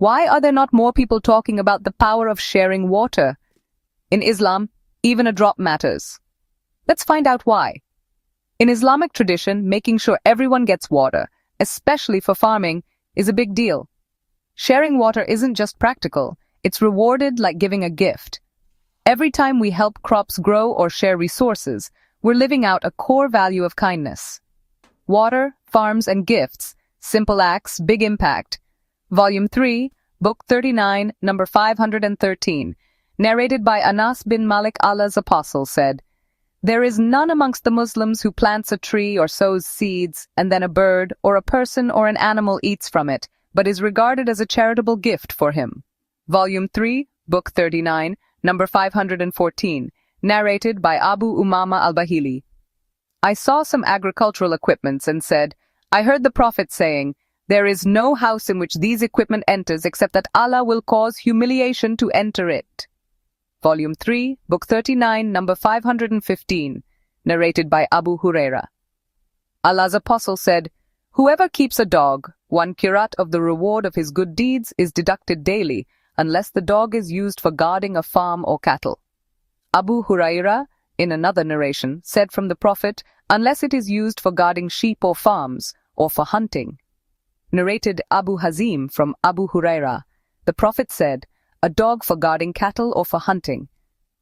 Why are there not more people talking about the power of sharing water? In Islam, even a drop matters. Let's find out why. In Islamic tradition, making sure everyone gets water, especially for farming, is a big deal. Sharing water isn't just practical, it's rewarded like giving a gift. Every time we help crops grow or share resources, we're living out a core value of kindness. Water, farms, and gifts, simple acts, big impact. Volume 3, Book 39, number 513, narrated by Anas bin Malik, Allah's apostle, said, "There is none amongst the Muslims who plants a tree or sows seeds, and then a bird or a person or an animal eats from it, but is regarded as a charitable gift for him." Volume 3, Book 39, number 514, narrated by Abu Umama al-Bahili. I saw some agricultural equipments and said, I heard the Prophet saying, "There is no house in which these equipment enters except that Allah will cause humiliation to enter it." Volume 3, Book 39, number 515, narrated by Abu Huraira. Allah's apostle said, "Whoever keeps a dog, 1 qirat of the reward of his good deeds is deducted daily, unless the dog is used for guarding a farm or cattle." Abu Huraira, in another narration, said from the Prophet, "Unless it is used for guarding sheep or farms, or for hunting." Narrated Abu Hazim from Abu Huraira, the Prophet said, "A dog for guarding cattle or for hunting."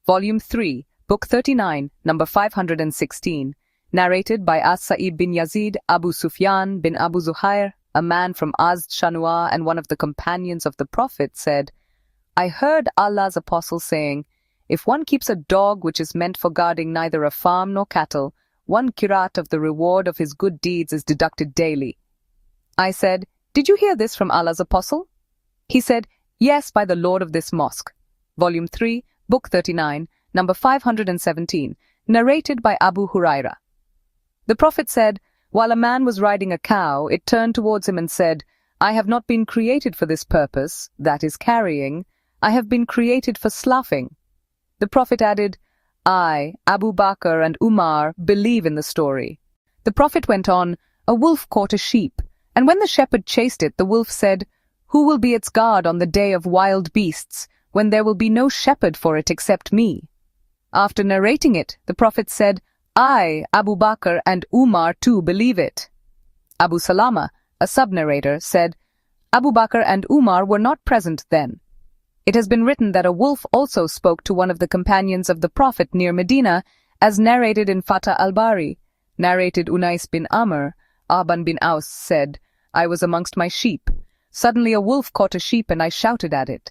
Volume 3, Book 39, number 516, narrated by As-Sa'ib bin Yazid Abu Sufyan bin Abu Zuhair, a man from Azd Shanua and one of the companions of the Prophet, said, I heard Allah's apostle saying, "If one keeps a dog which is meant for guarding neither a farm nor cattle, 1 qirat of the reward of his good deeds is deducted daily." I said, "Did you hear this from Allah's apostle?" He said, "Yes, by the Lord of this mosque." Volume 3, Book 39, number 517, narrated by Abu Huraira. The Prophet said, while a man was riding a cow, it turned towards him and said, "I have not been created for this purpose, that is carrying. I have been created for sloughing." The Prophet added, "I, Abu Bakr and Umar, believe in the story." The Prophet went on, "A wolf caught a sheep, and when the shepherd chased it, the wolf said, 'Who will be its guard on the day of wild beasts, when there will be no shepherd for it except me?' After narrating it, the Prophet said, "I, Abu Bakr and Umar too believe it." Abu Salama, a sub-narrator, said, "Abu Bakr and Umar were not present then." It has been written that a wolf also spoke to one of the companions of the Prophet near Medina, as narrated in Fatah al-Bari. Narrated Unais bin Amr, Aban bin Aus said, "I was amongst my sheep. Suddenly a wolf caught a sheep and I shouted at it.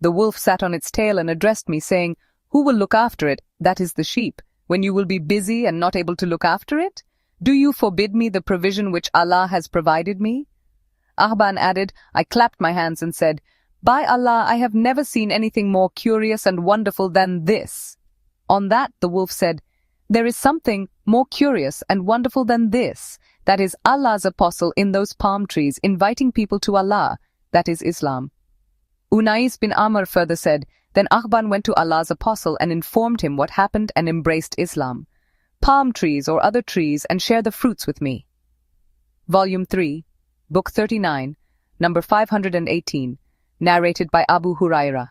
The wolf sat on its tail and addressed me, saying, 'Who will look after it, that is the sheep, when you will be busy and not able to look after it? Do you forbid me the provision which Allah has provided me?' Ahban added, I clapped my hands and said, 'By Allah, I have never seen anything more curious and wonderful than this.' On that, the wolf said, 'There is something more curious and wonderful than this, that is Allah's apostle in those palm trees inviting people to Allah, that is Islam.' Unais bin Amr further said, then Ahban went to Allah's apostle and informed him what happened and embraced Islam. Palm trees or other trees and share the fruits with me. Volume 3, Book 39, number 518, narrated by Abu Huraira.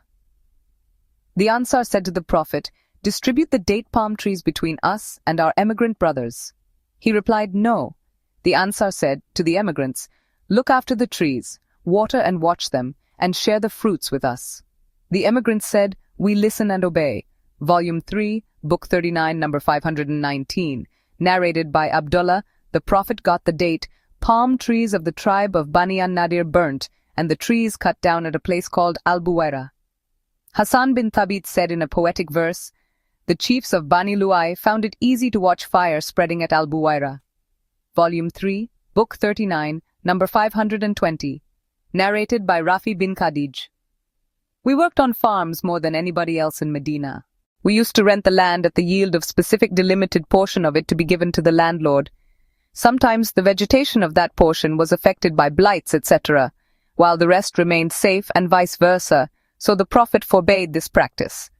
The Ansar said to the Prophet, "Distribute the date palm trees between us and our emigrant brothers." He replied, "No." The Ansar said to the emigrants, "Look after the trees, water and watch them, and share the fruits with us." The emigrants said, "We listen and obey." Volume 3, Book 39, number 519, narrated by Abdullah. The Prophet got the date palm trees of the tribe of Bani an-Nadir burnt, and the trees cut down at a place called Al-Buwaira. Hassan bin Thabit said in a poetic verse, "The chiefs of Bani Luay found it easy to watch fire spreading at Al-Buwaira." Volume 3, Book 39, number 520, narrated by Rafi bin Khadij. We worked on farms more than anybody else in Medina. We used to rent the land at the yield of specific delimited portion of it to be given to the landlord. Sometimes the vegetation of that portion was affected by blights, etc., while the rest remained safe and vice versa, so the Prophet forbade this practice.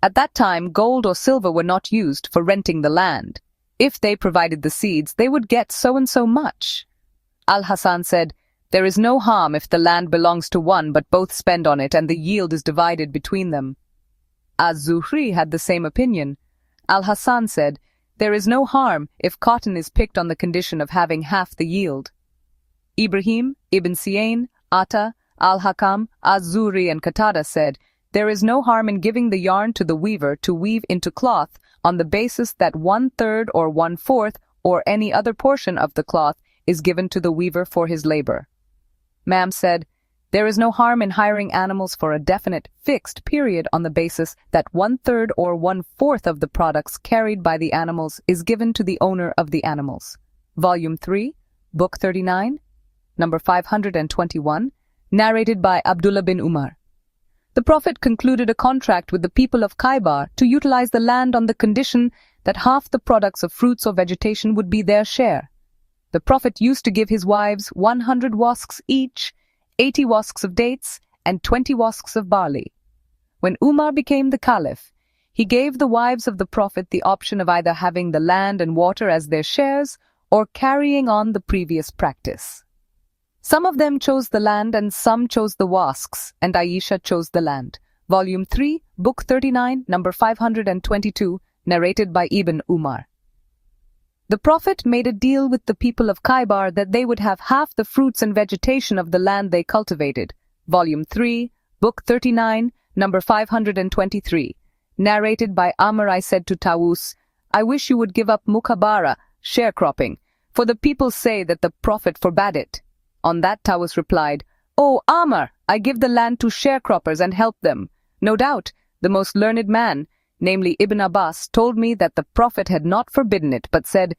At that time, gold or silver were not used for renting the land. If they provided the seeds, they would get so and so much. Al-Hasan said, There is no harm if the land belongs to one but both spend on it and the yield is divided between them. Az-Zuhri had the same opinion. Al-Hassan said, there is no harm if cotton is picked on the condition of having half the yield. Ibrahim, Ibn Siyain, Atta, Al-Hakam, Az-Zuhri and Qatada said, there is no harm in giving the yarn to the weaver to weave into cloth on the basis that 1/3 or 1/4 or any other portion of the cloth is given to the weaver for his labor. Mam said, there is no harm in hiring animals for a definite, fixed period on the basis that 1/3 or 1/4 of the products carried by the animals is given to the owner of the animals. Volume 3, Book 39, number 521, narrated by Abdullah bin Umar. The Prophet concluded a contract with the people of Khaybar to utilize the land on the condition that half the products of fruits or vegetation would be their share. The Prophet used to give his wives 100 wasks each, 80 wasks of dates, and 20 wasks of barley. When Umar became the Caliph, he gave the wives of the Prophet the option of either having the land and water as their shares or carrying on the previous practice. Some of them chose the land and some chose the wasks, and Aisha chose the land. Volume 3, Book 39, number 522, narrated by Ibn Umar. The Prophet made a deal with the people of Khaybar that they would have half the fruits and vegetation of the land they cultivated. Volume 3, Book 39, number 523, narrated by Amr. I said to Tawus, I wish you would give up mukhabara, sharecropping, for the people say that the Prophet forbade it. On that Tawus replied, O Amr, I give the land to sharecroppers and help them. No doubt, the most learned man, namely Ibn Abbas, told me that the Prophet had not forbidden it, but said,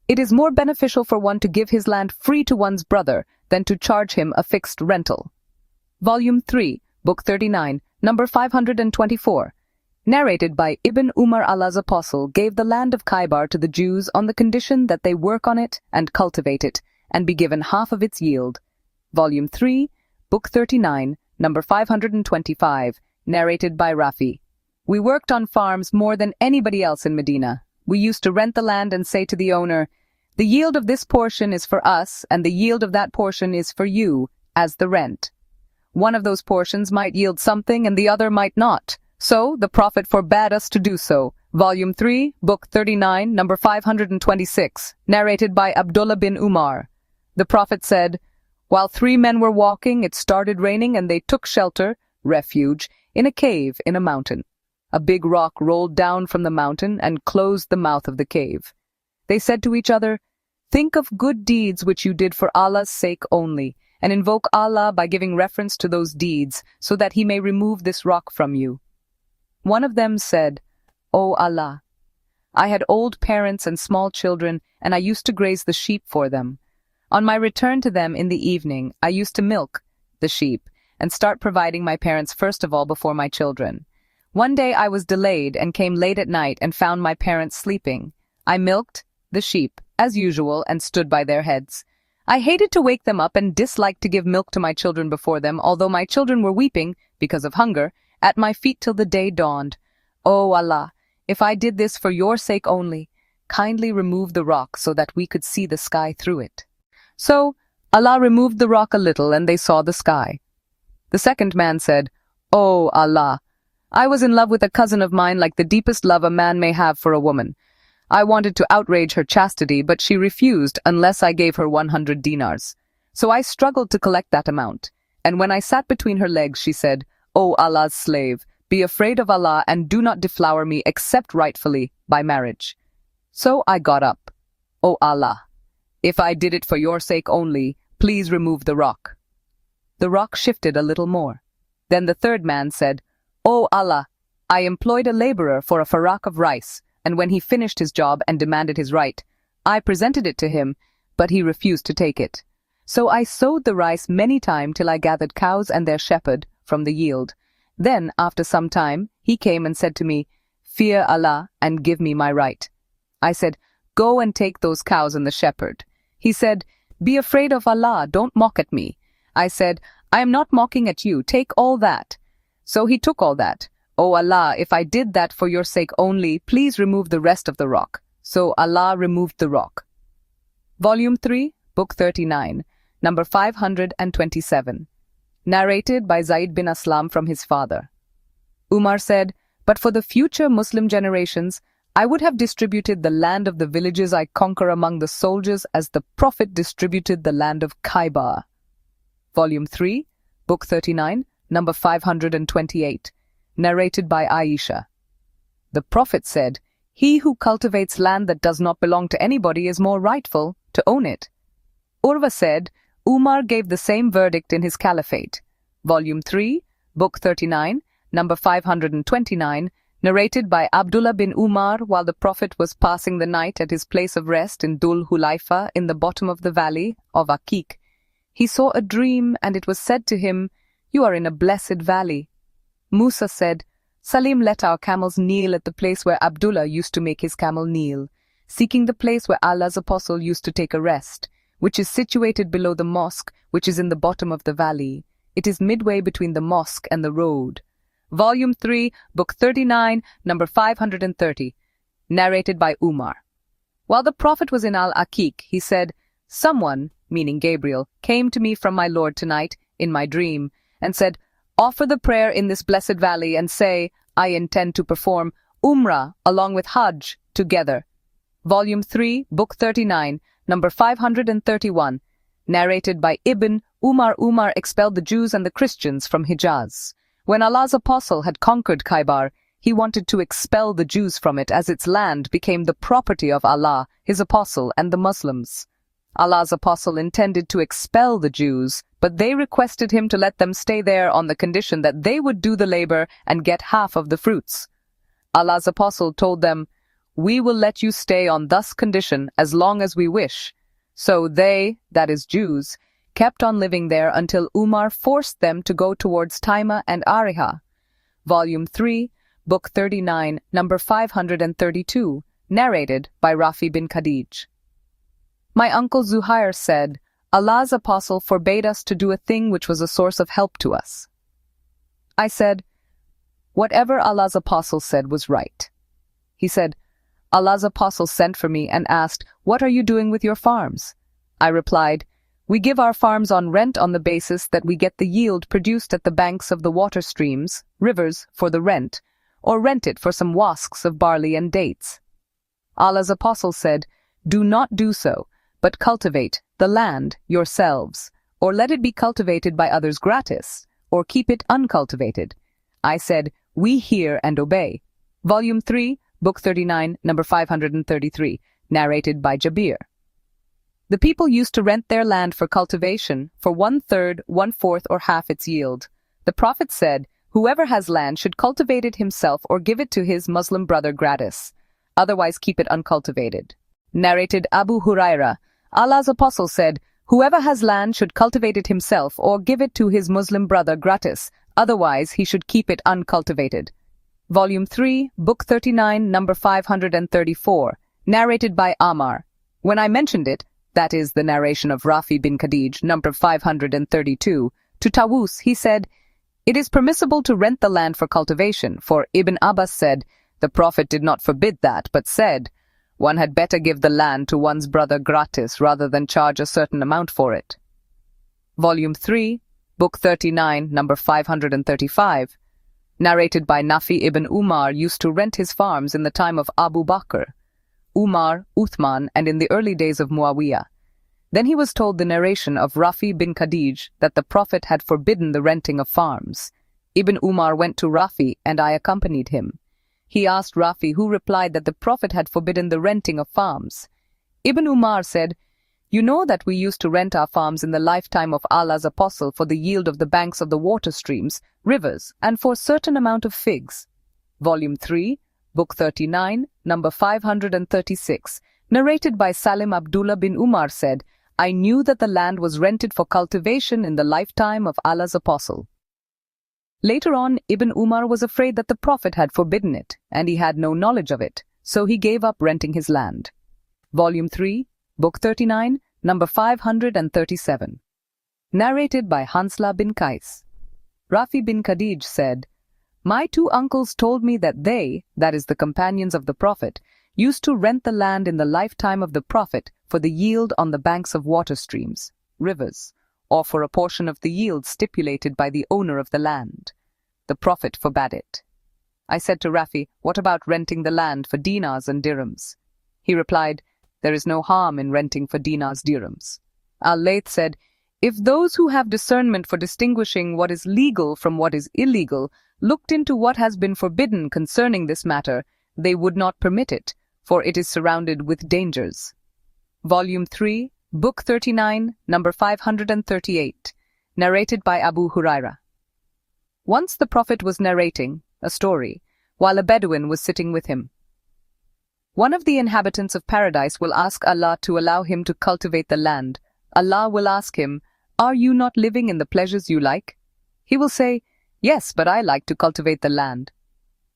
it is more beneficial for one to give his land free to one's brother than to charge him a fixed rental. Volume 3, Book 39, number 524, narrated by Ibn Umar. Allah's apostle gave the land of Khaybar to the Jews on the condition that they work on it and cultivate it, and be given half of its yield. Volume 3, Book 39, number 525, narrated by Rafi. We worked on farms more than anybody else in Medina. We used to rent the land and say to the owner, the yield of this portion is for us, and the yield of that portion is for you, as the rent. One of those portions might yield something and the other might not. So the Prophet forbade us to do so. Volume 3, Book 39, number 526, narrated by Abdullah bin Umar. The Prophet said, while 3 men were walking, it started raining and they took shelter, refuge, in a cave in a mountain. A big rock rolled down from the mountain and closed the mouth of the cave. They said to each other, think of good deeds which you did for Allah's sake only, and invoke Allah by giving reference to those deeds, so that He may remove this rock from you. One of them said, O Allah, I had old parents and small children, and I used to graze the sheep for them. On my return to them in the evening, I used to milk the sheep and start providing my parents first of all before my children. One day I was delayed and came late at night and found my parents sleeping. I milked the sheep, as usual, and stood by their heads. I hated to wake them up and disliked to give milk to my children before them, although my children were weeping, because of hunger, at my feet till the day dawned. O Allah, if I did this for your sake only, kindly remove the rock so that we could see the sky through it. So Allah removed the rock a little and they saw the sky. The second man said, O Allah, I was in love with a cousin of mine like the deepest love a man may have for a woman. I wanted to outrage her chastity, but she refused unless I gave her 100 dinars. So I struggled to collect that amount. And when I sat between her legs, she said, O Allah's slave, be afraid of Allah and do not deflower me except rightfully by marriage. So I got up. O Allah, if I did it for your sake only, please remove the rock. The rock shifted a little more. Then the third man said, O Allah, I employed a laborer for a farak of rice, and when he finished his job and demanded his right, I presented it to him, but he refused to take it. So I sowed the rice many times till I gathered cows and their shepherd from the yield. Then, after some time, he came and said to me, Fear Allah and give me my right. I said, Go and take those cows and the shepherd. He said, Be afraid of Allah, don't mock at me. I said, I am not mocking at you, take all that. So he took all that. O Allah, if I did that for your sake only, please remove the rest of the rock. So Allah removed the rock. Volume 3, Book 39, number 527. Narrated by Zaid bin Aslam from his father. Umar said, "But for the future Muslim generations, I would have distributed the land of the villages I conquer among the soldiers as the Prophet distributed the land of Khaybar." Volume 3, Book 39, number 528. Narrated by Aisha. The Prophet said, "He who cultivates land that does not belong to anybody is more rightful to own it." Urwa said, Umar gave the same verdict in his caliphate. Volume 3, Book 39, number 529, narrated by Abdullah bin Umar while the Prophet was passing the night at his place of rest in Dhul Hulaifa in the bottom of the valley of Aqiq. He saw a dream, and it was said to him, "You are in a blessed valley." Musa said, "Salim let our camels kneel at the place where Abdullah used to make his camel kneel, seeking the place where Allah's apostle used to take a rest, which is situated below the mosque, which is in the bottom of the valley. It is midway between the mosque and the road." Volume 3, Book 39, number 530. Narrated by Umar. While the Prophet was in Al-Aqiq, he said, "Someone, meaning Gabriel, came to me from my Lord tonight, in my dream, and said, 'Offer the prayer in this blessed valley and say, I intend to perform Umrah along with Hajj together.'" Volume 3, Book 39, number 531. Narrated by Ibn Umar. Umar expelled the Jews and the Christians from Hijaz. When Allah's apostle had conquered Khaybar, he wanted to expel the Jews from it as its land became the property of Allah, his apostle, and the Muslims. Allah's apostle intended to expel the Jews, but they requested him to let them stay there on the condition that they would do the labor and get half of the fruits. Allah's apostle told them, "We will let you stay on thus condition as long as we wish." So they, that is Jews, kept on living there until Umar forced them to go towards Taima and Ariha. Volume 3, Book 39, number 532, narrated by Rafi bin Khadij. My uncle Zuhair said, Allah's apostle forbade us to do a thing which was a source of help to us. I said, "Whatever Allah's apostle said was right." He said, "Allah's apostle sent for me and asked, 'What are you doing with your farms?' I replied, 'We give our farms on rent on the basis that we get the yield produced at the banks of the water streams, rivers, for the rent, or rent it for some wasks of barley and dates.' Allah's apostle said, 'Do not do so, but cultivate the land yourselves, or let it be cultivated by others gratis, or keep it uncultivated.' I said, 'We hear and obey.'" Volume 3, Book 39, number 533, narrated by Jabir. The people used to rent their land for cultivation for 1/3, 1/4, or half its yield. The Prophet said, "Whoever has land should cultivate it himself or give it to his Muslim brother gratis, otherwise keep it uncultivated." Narrated Abu Huraira. Allah's apostle said, "Whoever has land should cultivate it himself or give it to his Muslim brother gratis, otherwise he should keep it uncultivated." Volume 3, Book 39, number 534, narrated by Ammar. When I mentioned it, that is the narration of Rafi bin Khadij, number 532, to Tawus, he said, "It is permissible to rent the land for cultivation, for Ibn Abbas said, the Prophet did not forbid that, but said, one had better give the land to one's brother gratis rather than charge a certain amount for it." Volume 3, Book 39, number 535, narrated by Nafi ibn Umar used to rent his farms in the time of Abu Bakr, Umar, Uthman, and in the early days of Muawiyah. Then he was told the narration of Rafi bin Khadij that the Prophet had forbidden the renting of farms. Ibn Umar went to Rafi and I accompanied him. He asked Rafi, who replied that the Prophet had forbidden the renting of farms. Ibn Umar said, "You know that we used to rent our farms in the lifetime of Allah's apostle for the yield of the banks of the water streams, rivers, and for a certain amount of figs." Volume 3, Book 39, number 536, narrated by Salim Abdullah bin Umar said, "I knew that the land was rented for cultivation in the lifetime of Allah's apostle." Later on, Ibn Umar was afraid that the Prophet had forbidden it, and he had no knowledge of it, so he gave up renting his land. Volume 3, Book 39, number 537. Narrated by Hansla bin Qais. Rafi bin Khadij said, "My two uncles told me that they, that is the companions of the Prophet, used to rent the land in the lifetime of the Prophet for the yield on the banks of water streams, rivers, or for a portion of the yield stipulated by the owner of the land. The Prophet forbade it. I said to Rafi, "What about renting the land for dinars and dirhams?" He replied, "There is no harm in renting for dinars, dirhams." Al-Layth said, "If those who have discernment for distinguishing what is legal from what is illegal looked into what has been forbidden concerning this matter, they would not permit it, for it is surrounded with dangers." Volume 3, Book 39, number 538, narrated by Abu Huraira. Once the Prophet was narrating a story, while a Bedouin was sitting with him. One of the inhabitants of paradise will ask Allah to allow him to cultivate the land. Allah will ask him, "Are you not living in the pleasures you like?" He will say, "Yes, but I like to cultivate the land."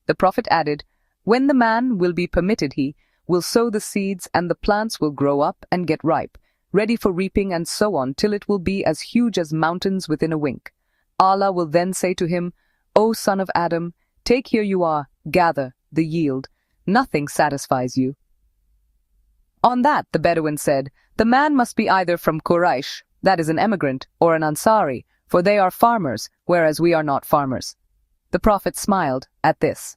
The Prophet added, "When the man will be permitted, he will sow the seeds and the plants will grow up and get ripe, ready for reaping and so on till it will be as huge as mountains within a wink. Allah will then say to him, 'O son of Adam, take here you are, gather the yield. Nothing satisfies you.'" On that, the Bedouin said, "The man must be either from Quraysh, that is an emigrant, or an Ansari, for they are farmers, whereas we are not farmers." The Prophet smiled at this.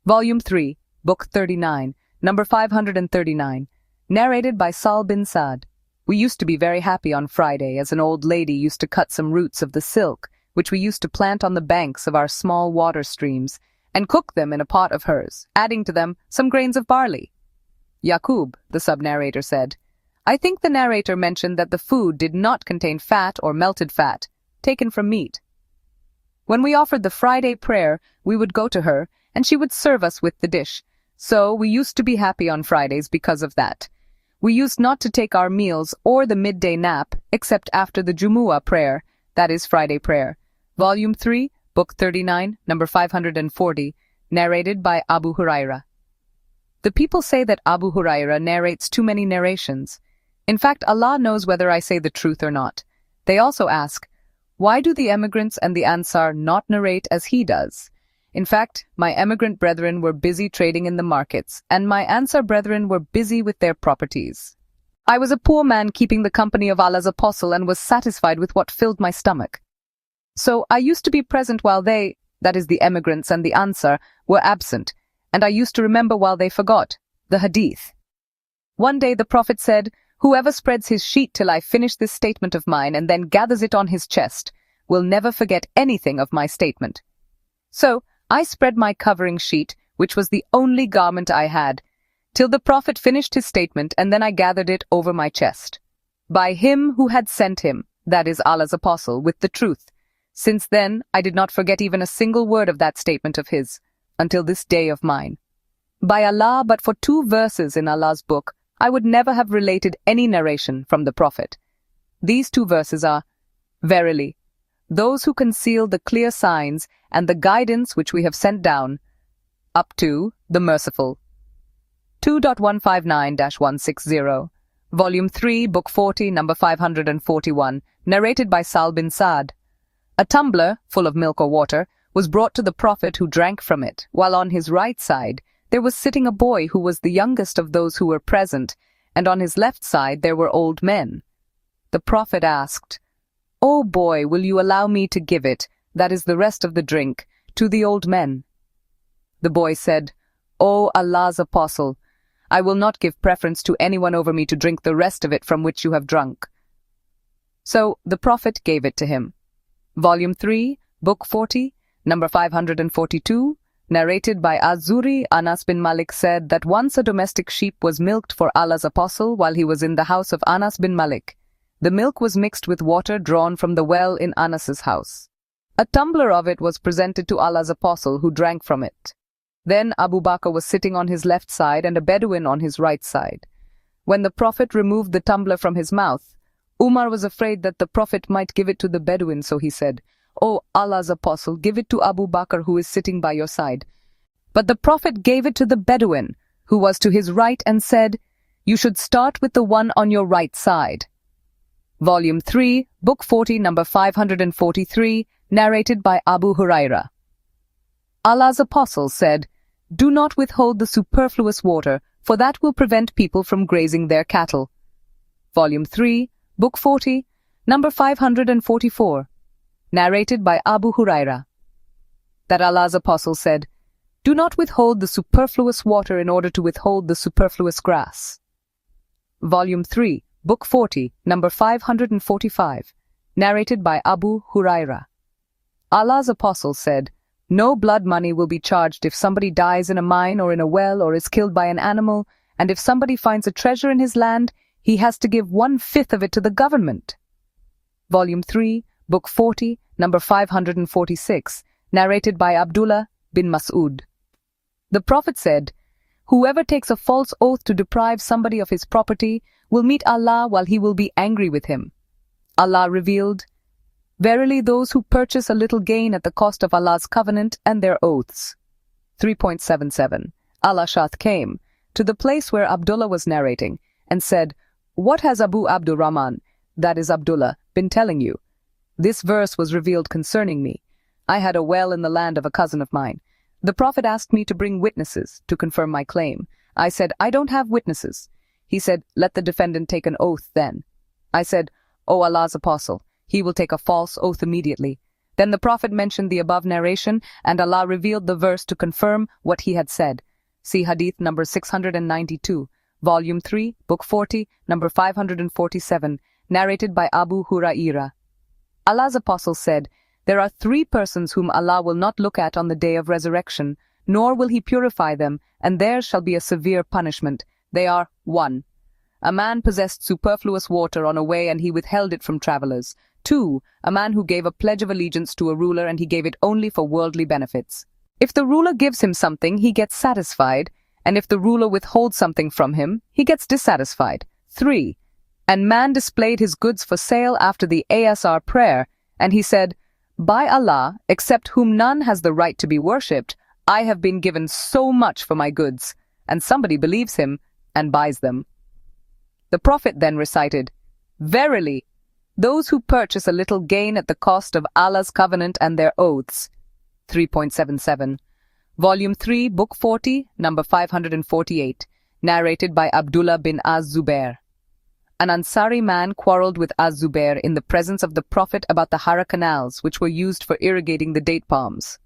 Volume 3, Book 39, number 539, narrated by Sal bin Sa'd. We used to be very happy on Friday, as an old lady used to cut some roots of the silk, which we used to plant on the banks of our small water streams, and cook them in a pot of hers, adding to them some grains of barley. Yaqub, the sub-narrator, said, "I think the narrator mentioned that the food did not contain fat or melted fat, taken from meat. When we offered the Friday prayer, we would go to her, and she would serve us with the dish. So we used to be happy on Fridays because of that. We used not to take our meals or the midday nap, except after the Jumu'ah prayer, that is Friday prayer." Volume 3, Book 39, number 540, narrated by Abu Huraira. The people say that Abu Huraira narrates too many narrations. In fact, Allah knows whether I say the truth or not. They also ask, "Why do the emigrants and the Ansar not narrate as he does?" In fact, my emigrant brethren were busy trading in the markets, and my Ansar brethren were busy with their properties. I was a poor man keeping the company of Allah's apostle and was satisfied with what filled my stomach. So I used to be present while they, that is the emigrants and the Ansar, were absent, and I used to remember while they forgot, the hadith. One day the Prophet said, "Whoever spreads his sheet till I finish this statement of mine and then gathers it on his chest, will never forget anything of my statement." So I spread my covering sheet, which was the only garment I had, till the Prophet finished his statement, and then I gathered it over my chest. By him who had sent him, that is Allah's apostle, with the truth. Since then, I did not forget even a single word of that statement of his, until this day of mine. By Allah, but for 2 verses in Allah's book, I would never have related any narration from the Prophet. These 2 verses are, "Verily, those who conceal the clear signs and the guidance which we have sent down, up to the merciful." 2.159-160, Volume 3, Book 40, number 541, narrated by Sal bin Sa'd. A tumbler, full of milk or water, was brought to the Prophet, who drank from it, while on his right side there was sitting a boy who was the youngest of those who were present, and on his left side there were old men. The Prophet asked, "O boy, will you allow me to give it, that is the rest of the drink, to the old men?" The boy said, "O Allah's apostle, I will not give preference to anyone over me to drink the rest of it from which you have drunk." So the Prophet gave it to him. Volume 3, Book 40, number 542, narrated by Az-Zuri. Anas bin Malik said that once a domestic sheep was milked for Allah's apostle while he was in the house of Anas bin Malik. The milk was mixed with water drawn from the well in Anas's house. A tumbler of it was presented to Allah's apostle, who drank from it. Then Abu Bakr was sitting on his left side and a Bedouin on his right side. When the Prophet removed the tumbler from his mouth, Umar was afraid that the Prophet might give it to the Bedouin, so he said, "O Allah's apostle, give it to Abu Bakr, who is sitting by your side." But the Prophet gave it to the Bedouin, who was to his right, and said, "You should start with the one on your right side." Volume 3, Book 40, number 543, narrated by Abu Huraira. Allah's apostle said, "Do not withhold the superfluous water, for that will prevent people from grazing their cattle." Volume 3, Book 40, Number 544. Narrated by Abu Huraira. That Allah's apostle said, "Do not withhold the superfluous water in order to withhold the superfluous grass." Volume 3, Book 40, number 545. Narrated by Abu Huraira. Allah's apostle said, "No blood money will be charged if somebody dies in a mine or in a well or is killed by an animal, and if somebody finds a treasure in his land, he has to give 1/5 of it to the government." Volume 3, Book 40, number 546, narrated by Abdullah bin Mas'ud. The Prophet said, "Whoever takes a false oath to deprive somebody of his property will meet Allah while he will be angry with him." Allah revealed, "Verily those who purchase a little gain at the cost of Allah's covenant and their oaths." 3.77. Al-Ash'ath came to the place where Abdullah was narrating and said, "What has Abu Abdurrahman, that is Abdullah, been telling you?" "This verse was revealed concerning me. I had a well in the land of a cousin of mine. The Prophet asked me to bring witnesses to confirm my claim. I said, 'I don't have witnesses.' He said, 'Let the defendant take an oath then.' I said, 'O Allah's apostle, he will take a false oath immediately.' Then the Prophet mentioned the above narration, and Allah revealed the verse to confirm what he had said. See Hadith number 692, Volume 3, Book 40, number 547, narrated by Abu Huraira. Allah's apostle said, "There are 3 persons whom Allah will not look at on the day of resurrection, nor will he purify them, and there shall be a severe punishment. They are 1. A man possessed superfluous water on a way and he withheld it from travelers. 2. A man who gave a pledge of allegiance to a ruler and he gave it only for worldly benefits. If the ruler gives him something, he gets satisfied, and if the ruler withholds something from him, he gets dissatisfied. 3. And man displayed his goods for sale after the Asr prayer, and he said, 'By Allah, except whom none has the right to be worshipped, I have been given so much for my goods,' and somebody believes him and buys them." The Prophet then recited, "Verily, those who purchase a little gain at the cost of Allah's covenant and their oaths." 3.77. Volume 3, Book 40, number 548, narrated by Abdullah bin Az-Zubair. An Ansari man quarreled with Az-Zubair in the presence of the Prophet about the Hara canals which were used for irrigating the date palms.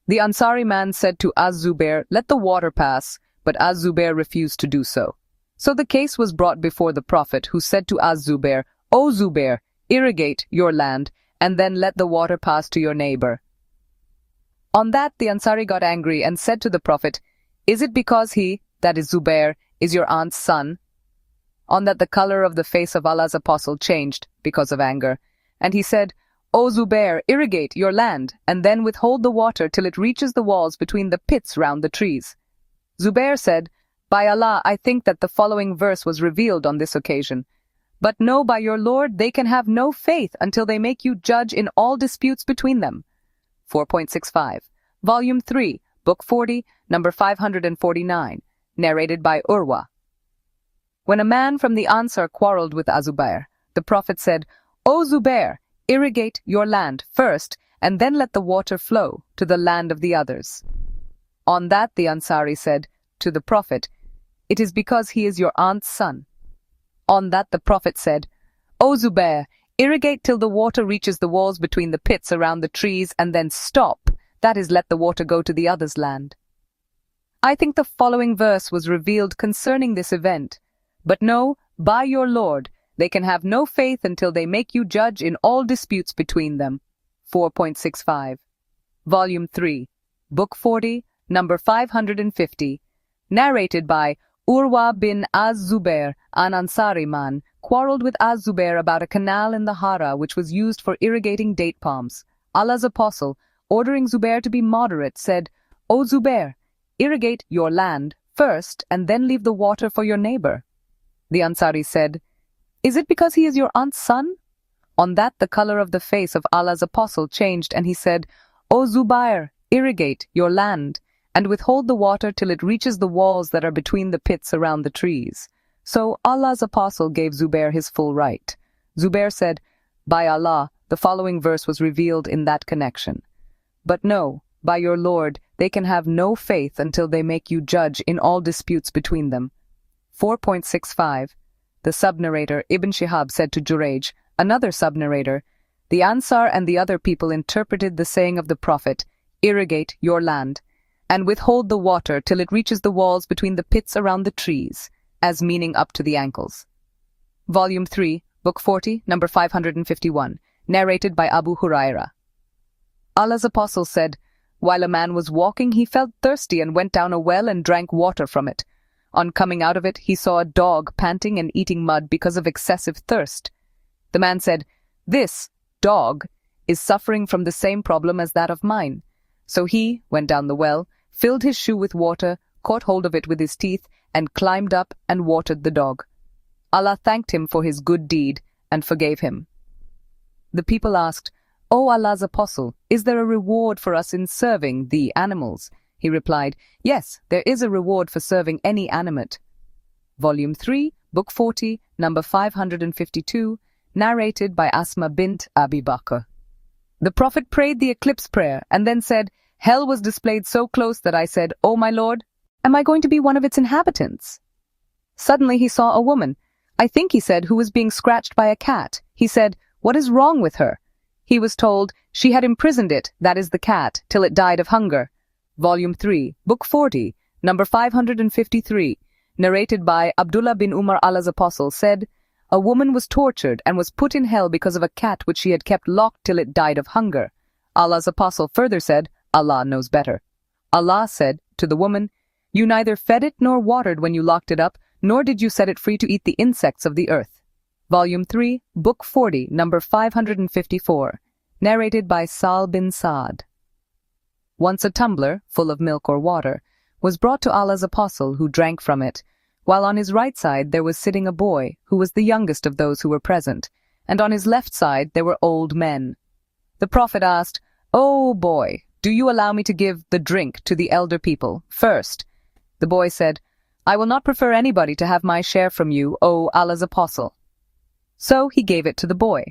The Ansari man said to Az-Zubair, "Let the water pass," but Az-Zubair refused to do so. So the case was brought before the Prophet, who said to Az-Zubair, "O Zubair, irrigate your land, and then let the water pass to your neighbor." On that the Ansari got angry and said to the Prophet, "Is it because he, that is Zubair, is your aunt's son?" On that the color of the face of Allah's apostle changed because of anger, and he said, "O Zubair, irrigate your land, and then withhold the water till it reaches the walls between the pits round the trees." Zubair said, "By Allah, I think that the following verse was revealed on this occasion. But know by your Lord they can have no faith until they make you judge in all disputes between them." 4.65. Volume 3, Book 40, number 549, narrated by Urwa. When a man from the Ansar quarreled with Az-Zubair, the Prophet said, "O Zubair, irrigate your land first, and then let the water flow to the land of the others." On that the Ansari said to the Prophet, "It is because he is your aunt's son." On that the Prophet said, "O Zubair, irrigate till the water reaches the walls between the pits around the trees, and then stop, that is, let the water go to the other's land." I think the following verse was revealed concerning this event. But know, by your Lord, they can have no faith until they make you judge in all disputes between them. 4.65. Volume 3, Book 40, number 550, narrated by Urwa bin Az-Zubair. An Ansari man quarreled with Az-Zubair about a canal in the Hara which was used for irrigating date palms. Allah's apostle, ordering Zubair to be moderate, said, "O Zubair, irrigate your land first and then leave the water for your neighbor." The Ansari said, "Is it because he is your aunt's son?" On that the color of the face of Allah's apostle changed, and he said, "O Zubair, irrigate your land, and withhold the water till it reaches the walls that are between the pits around the trees." So Allah's apostle gave Zubair his full right. Zubair said, "By Allah, the following verse was revealed in that connection. But know, by your Lord, they can have no faith until they make you judge in all disputes between them." 4.65. The sub-narrator Ibn Shihab said to Jurayj, Another sub-narrator, the Ansar and the other people interpreted the saying of the Prophet, irrigate your land, and withhold the water till it reaches the walls between the pits around the trees, as meaning up to the ankles. Volume 3, Book 40, number 551, narrated by Abu Huraira. Allah's apostle said, while a man was walking, he felt thirsty and went down a well and drank water from it. On coming out of it, he saw a dog panting and eating mud because of excessive thirst. The man said, this dog is suffering from the same problem as that of mine. So he went down the well, filled his shoe with water, caught hold of it with his teeth, and climbed up and watered the dog. Allah thanked him for his good deed and forgave him. The people asked, O Allah's apostle, is there a reward for us in serving the animals? He replied, yes, there is a reward for serving any animate. Volume 3, Book 40, number 552, narrated by Asma bint Abi Bakr. The Prophet prayed the eclipse prayer and then said, hell was displayed so close that I said, O my Lord, am I going to be one of its inhabitants? Suddenly he saw a woman, I think he said, who was being scratched by a cat. He said, what is wrong with her? He was told, she had imprisoned it, that is the cat, till it died of hunger. Volume 3, Book 40, number 553, narrated by Abdullah bin Umar Allah's apostle, said, a woman was tortured and was put in hell because of a cat which she had kept locked till it died of hunger. Allah's apostle further said, Allah knows better. Allah said to the woman, you neither fed it nor watered when you locked it up, nor did you set it free to eat the insects of the earth. Volume 3, Book 40, number 554, narrated by Sal bin Saad. Once a tumbler, full of milk or water, was brought to Allah's apostle, who drank from it, while on his right side there was sitting a boy, who was the youngest of those who were present, and on his left side there were old men. The Prophet asked, O boy, do you allow me to give the drink to the elder people first? The boy said, I will not prefer anybody to have my share from you, O Allah's apostle. So he gave it to the boy.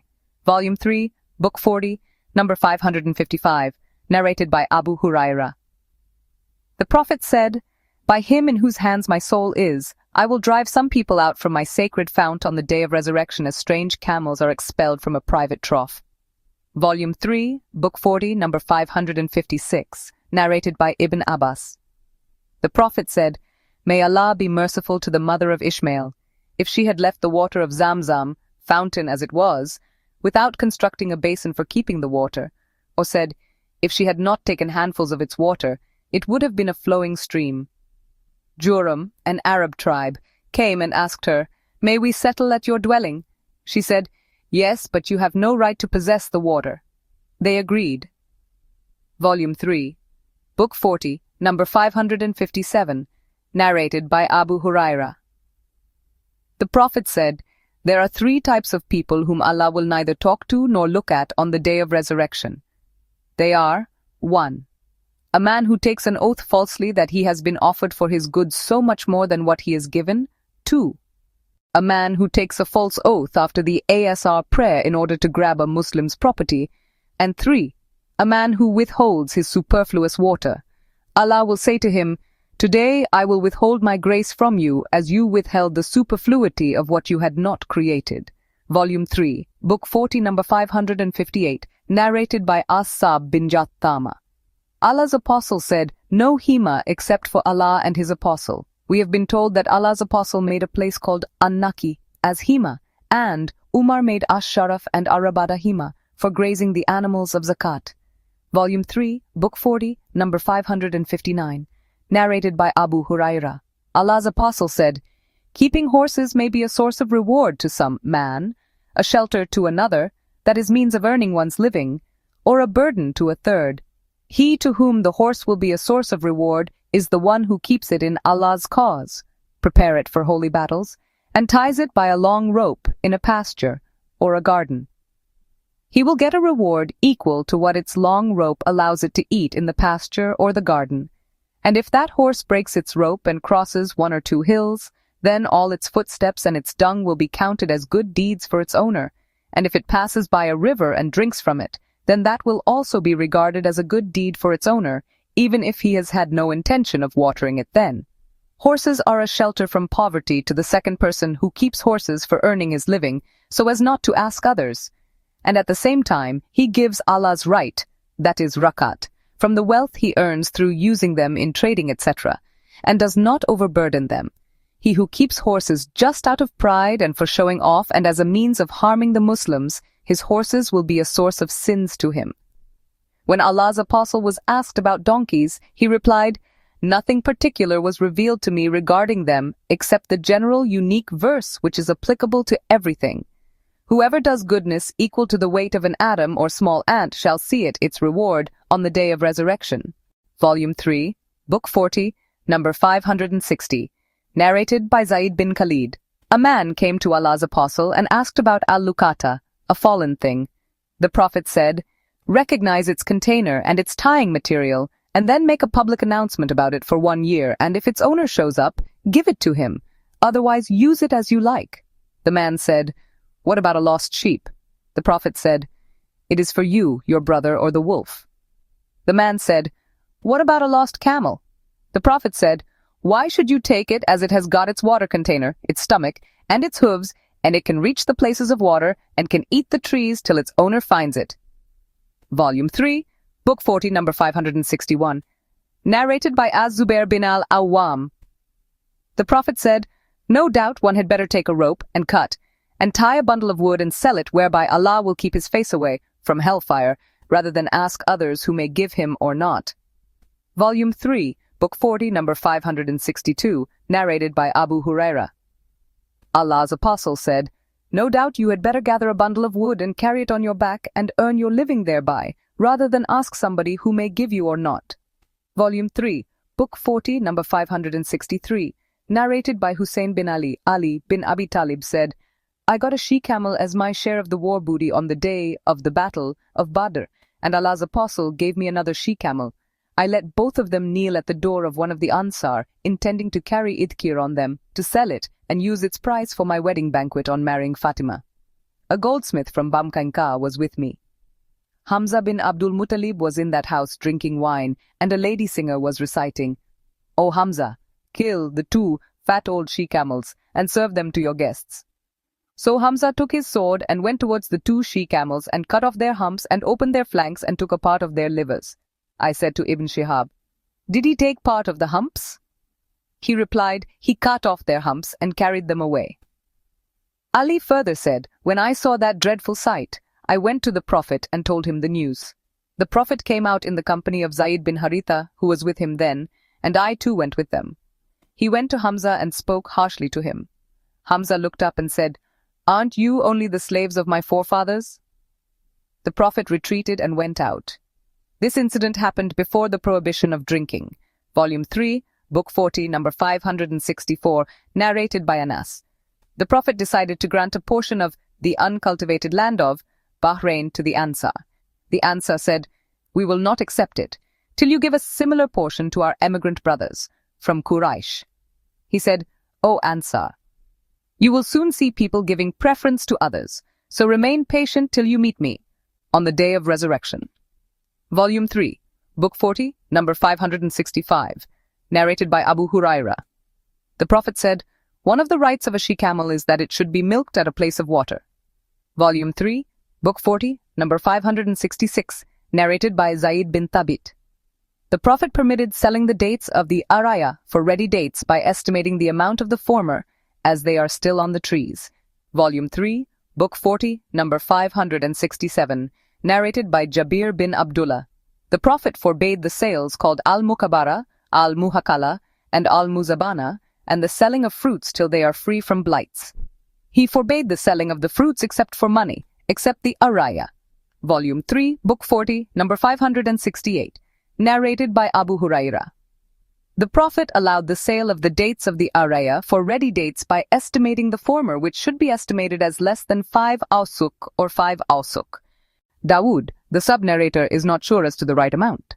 Volume 3, Book 40, number 555, narrated by Abu Huraira. The Prophet said, by him in whose hands my soul is, I will drive some people out from my sacred fount on the day of resurrection as strange camels are expelled from a private trough. Volume 3, Book 40, number 556, narrated by Ibn Abbas. The Prophet said, may Allah be merciful to the mother of Ishmael. If she had left the water of Zamzam, fountain as it was, without constructing a basin for keeping the water, or said, if she had not taken handfuls of its water, it would have been a flowing stream. Juram, an Arab tribe, came and asked her, may we settle at your dwelling? She said, yes, but you have no right to possess the water. They agreed. Volume 3, Book 40, number 557, narrated by Abu Huraira. The Prophet said, there are 3 types of people whom Allah will neither talk to nor look at on the day of resurrection. They are, 1. A man who takes an oath falsely that he has been offered for his goods so much more than what he is given. 2. A man who takes a false oath after the Asr prayer in order to grab a Muslim's property. And 3. A man who withholds his superfluous water. Allah will say to him, today I will withhold my grace from you as you withheld the superfluity of what you had not created. Volume 3, Book 40, number 558, narrated by As-Sab bin Jathama. Allah's apostle said, no hima except for Allah and his apostle. We have been told that Allah's apostle made a place called An-Naki as hima, and Umar made Ash-Sharaf and Arabada hima for grazing the animals of zakat. Volume 3, Book 40, number 559, narrated by Abu Huraira. Allah's apostle said, keeping horses may be a source of reward to some man, a shelter to another, that is means of earning one's living, or a burden to a third. He to whom the horse will be a source of reward is the one who keeps it in Allah's cause, prepare it for holy battles, and ties it by a long rope in a pasture or a garden. He will get a reward equal to what its long rope allows it to eat in the pasture or the garden. And if that horse breaks its rope and crosses 1 or 2 hills, then all its footsteps and its dung will be counted as good deeds for its owner. And if it passes by a river and drinks from it, then that will also be regarded as a good deed for its owner, even if he has had no intention of watering it then. Horses are a shelter from poverty to the second person who keeps horses for earning his living so as not to ask others. And at the same time, he gives Allah's right, that is rakat, from the wealth he earns through using them in trading etc., and does not overburden them. He who keeps horses just out of pride and for showing off and as a means of harming the Muslims, his horses will be a source of sins to him. When Allah's apostle was asked about donkeys, he replied, "Nothing particular was revealed to me regarding them except the general unique verse which is applicable to everything. Whoever does goodness equal to the weight of an atom or small ant shall see its reward on the day of resurrection." Volume 3, Book 40, number 560. Narrated by Zaid bin Khalid. A man came to Allah's apostle and asked about al-lukata, a fallen thing. The Prophet said, "Recognize its container and its tying material, and then make a public announcement about it for 1 year, and if its owner shows up, give it to him. Otherwise, use it as you like." The man said, "What about a lost sheep?" The Prophet said, "It is for you, your brother, or the wolf." The man said, "What about a lost camel?" The Prophet said, "Why should you take it as it has got its water container, its stomach, and its hooves, and it can reach the places of water and can eat the trees till its owner finds it?" Volume 3, Book 40, number 561. Narrated by Az-Zubair bin al-Awwam. The Prophet said, "No doubt one had better take a rope and cut, and tie a bundle of wood and sell it, whereby Allah will keep his face away from hellfire, rather than ask others who may give him or not." Volume 3, Book 40, number 562, narrated by Abu Huraira. Allah's apostle said, "No doubt you had better gather a bundle of wood and carry it on your back and earn your living thereby, rather than ask somebody who may give you or not." Volume 3, Book 40, number 563, narrated by Hussein bin Ali bin Abi Talib said, "I got a she-camel as my share of the war booty on the day of the battle of Badr, and Allah's apostle gave me another she-camel. I let both of them kneel at the door of one of the Ansar, intending to carry idkir on them, to sell it, and use its price for my wedding banquet on marrying Fatima. A goldsmith from Bamkainka was with me. Hamza bin Abdul Muttalib was in that house drinking wine, and a lady singer was reciting, 'O Hamza, kill the 2 fat old she-camels, and serve them to your guests.' So Hamza took his sword and went towards the 2 she-camels and cut off their humps and opened their flanks and took a part of their livers. I said to Ibn Shihab, 'Did he take part of the humps?' He replied, 'He cut off their humps and carried them away.' Ali further said, 'When I saw that dreadful sight, I went to the Prophet and told him the news. The Prophet came out in the company of Zaid bin Haritha, who was with him then, and I too went with them. He went to Hamza and spoke harshly to him. Hamza looked up and said, 'Aren't you only the slaves of my forefathers?' The Prophet retreated and went out. This incident happened before the prohibition of drinking. Volume 3, Book 40, number 564, narrated by Anas. The Prophet decided to grant a portion of the uncultivated land of Bahrain to the Ansar. The Ansar said, 'We will not accept it till you give a similar portion to our emigrant brothers from Quraysh.' He said, 'O Ansar, you will soon see people giving preference to others, so remain patient till you meet me on the day of resurrection.' Volume 3, Book 40, number 565, narrated by Abu Huraira. The Prophet said, 'One of the rights of a she-camel is that it should be milked at a place of water.' Volume 3, Book 40, number 566, narrated by Zaid bin Thabit. The Prophet permitted selling the dates of the araya for ready dates by estimating the amount of the former as they are still on the trees. Volume 3, Book 40, number 567, narrated by Jabir bin Abdullah. The Prophet forbade the sales called al-mukabara, al-muhakala, and al-muzabana, and the selling of fruits till they are free from blights. He forbade the selling of the fruits except for money, except the araya. Volume 3, Book 40, number 568, narrated by Abu Huraira. The Prophet allowed the sale of the dates of the araya for ready dates by estimating the former, which should be estimated as less than 5 ausuk or 5 ausuk. Dawood, the sub-narrator, is not sure as to the right amount.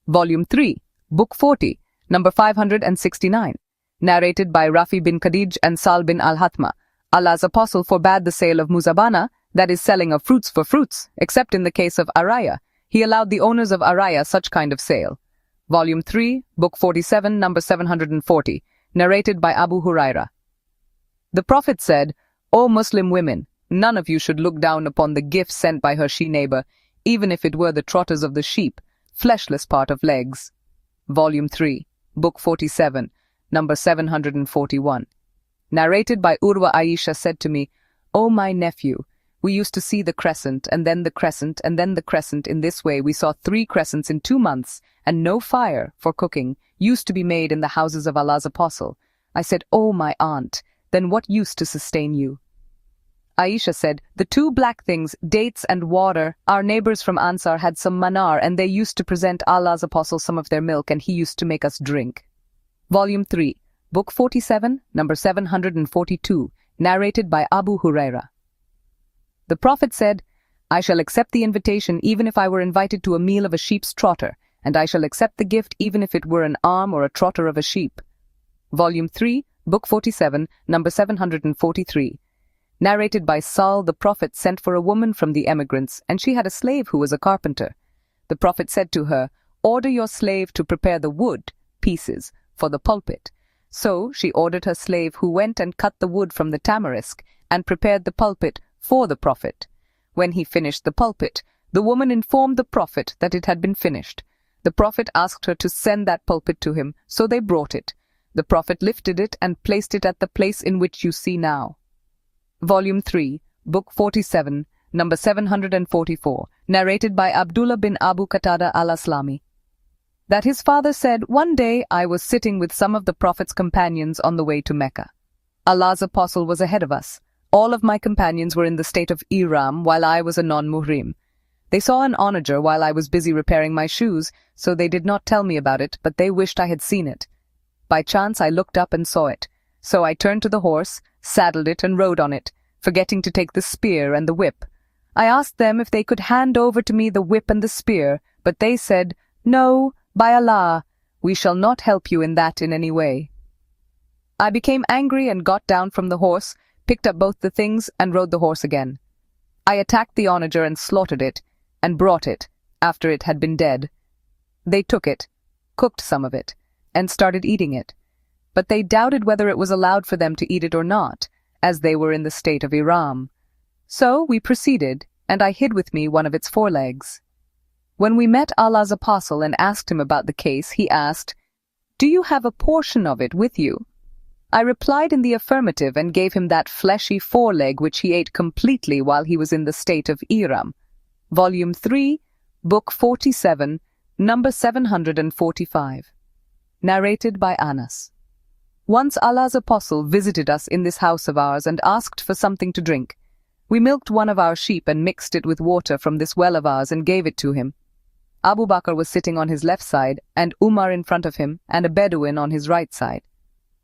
Volume 3, Book 40, number 569, narrated by Rafi bin Khadij and Sal bin al-Hatma. Allah's apostle forbade the sale of muzabana, that is selling of fruits for fruits, except in the case of araya. He allowed the owners of araya such kind of sale. Volume 3, Book 47, number 740, narrated by Abu Huraira. The Prophet said, "O Muslim women, none of you should look down upon the gift sent by her she-neighbor, even if it were the trotters of the sheep, fleshless part of legs." Volume 3, Book 47, number 741. Narrated by Urwa. Aisha said to me, "O my nephew, we used to see the crescent, and then the crescent, and then the crescent. In this way we saw 3 crescents in 2 months, and no fire, for cooking, used to be made in the houses of Allah's Apostle." I said, "O my aunt, then what used to sustain you?" Aisha said, "The 2 black things, dates and water. Our neighbors from Ansar had some manar, and they used to present Allah's Apostle some of their milk, and he used to make us drink." Volume 3, Book 47, number 742, narrated by Abu Huraira. The Prophet said, "I shall accept the invitation even if I were invited to a meal of a sheep's trotter, and I shall accept the gift even if it were an arm or a trotter of a sheep." Volume 3, Book 47, number 743. Narrated by Saul. The Prophet sent for a woman from the emigrants, and she had a slave who was a carpenter. The Prophet said to her, "Order your slave to prepare the wood pieces for the pulpit." So she ordered her slave, who went and cut the wood from the tamarisk and prepared the pulpit for the Prophet. When he finished the pulpit, the woman informed the Prophet that it had been finished. The Prophet asked her to send that pulpit to him, so they brought it. The Prophet lifted it and placed it at the place in which you see now. Volume 3, Book 47, number 744, narrated by Abdullah bin Abu Qatada al-Aslami. That his father said, "One day I was sitting with some of the Prophet's companions on the way to Mecca. Allah's Apostle was ahead of us. All of my companions were in the state of ihram, while I was a non-muhrim. They saw an onager while I was busy repairing my shoes, so they did not tell me about it, but they wished I had seen it. By chance I looked up and saw it. So I turned to the horse, saddled it, and rode on it, forgetting to take the spear and the whip. I asked them if they could hand over to me the whip and the spear, but they said, 'No, by Allah, we shall not help you in that in any way.' I became angry and got down from the horse, picked up both the things, and rode the horse again. I attacked the onager and slaughtered it, and brought it, after it had been dead. They took it, cooked some of it, and started eating it. But they doubted whether it was allowed for them to eat it or not, as they were in the state of ihram. So we proceeded, and I hid with me one of its forelegs. When we met Allah's Apostle and asked him about the case, he asked, 'Do you have a portion of it with you?' I replied in the affirmative and gave him that fleshy foreleg which he ate completely while he was in the state of ihram. Volume 3, Book 47, number 745. Narrated by Anas. Once Allah's Apostle visited us in this house of ours and asked for something to drink. We milked one of our sheep and mixed it with water from this well of ours and gave it to him. Abu Bakr was sitting on his left side, and Umar in front of him, and a Bedouin on his right side.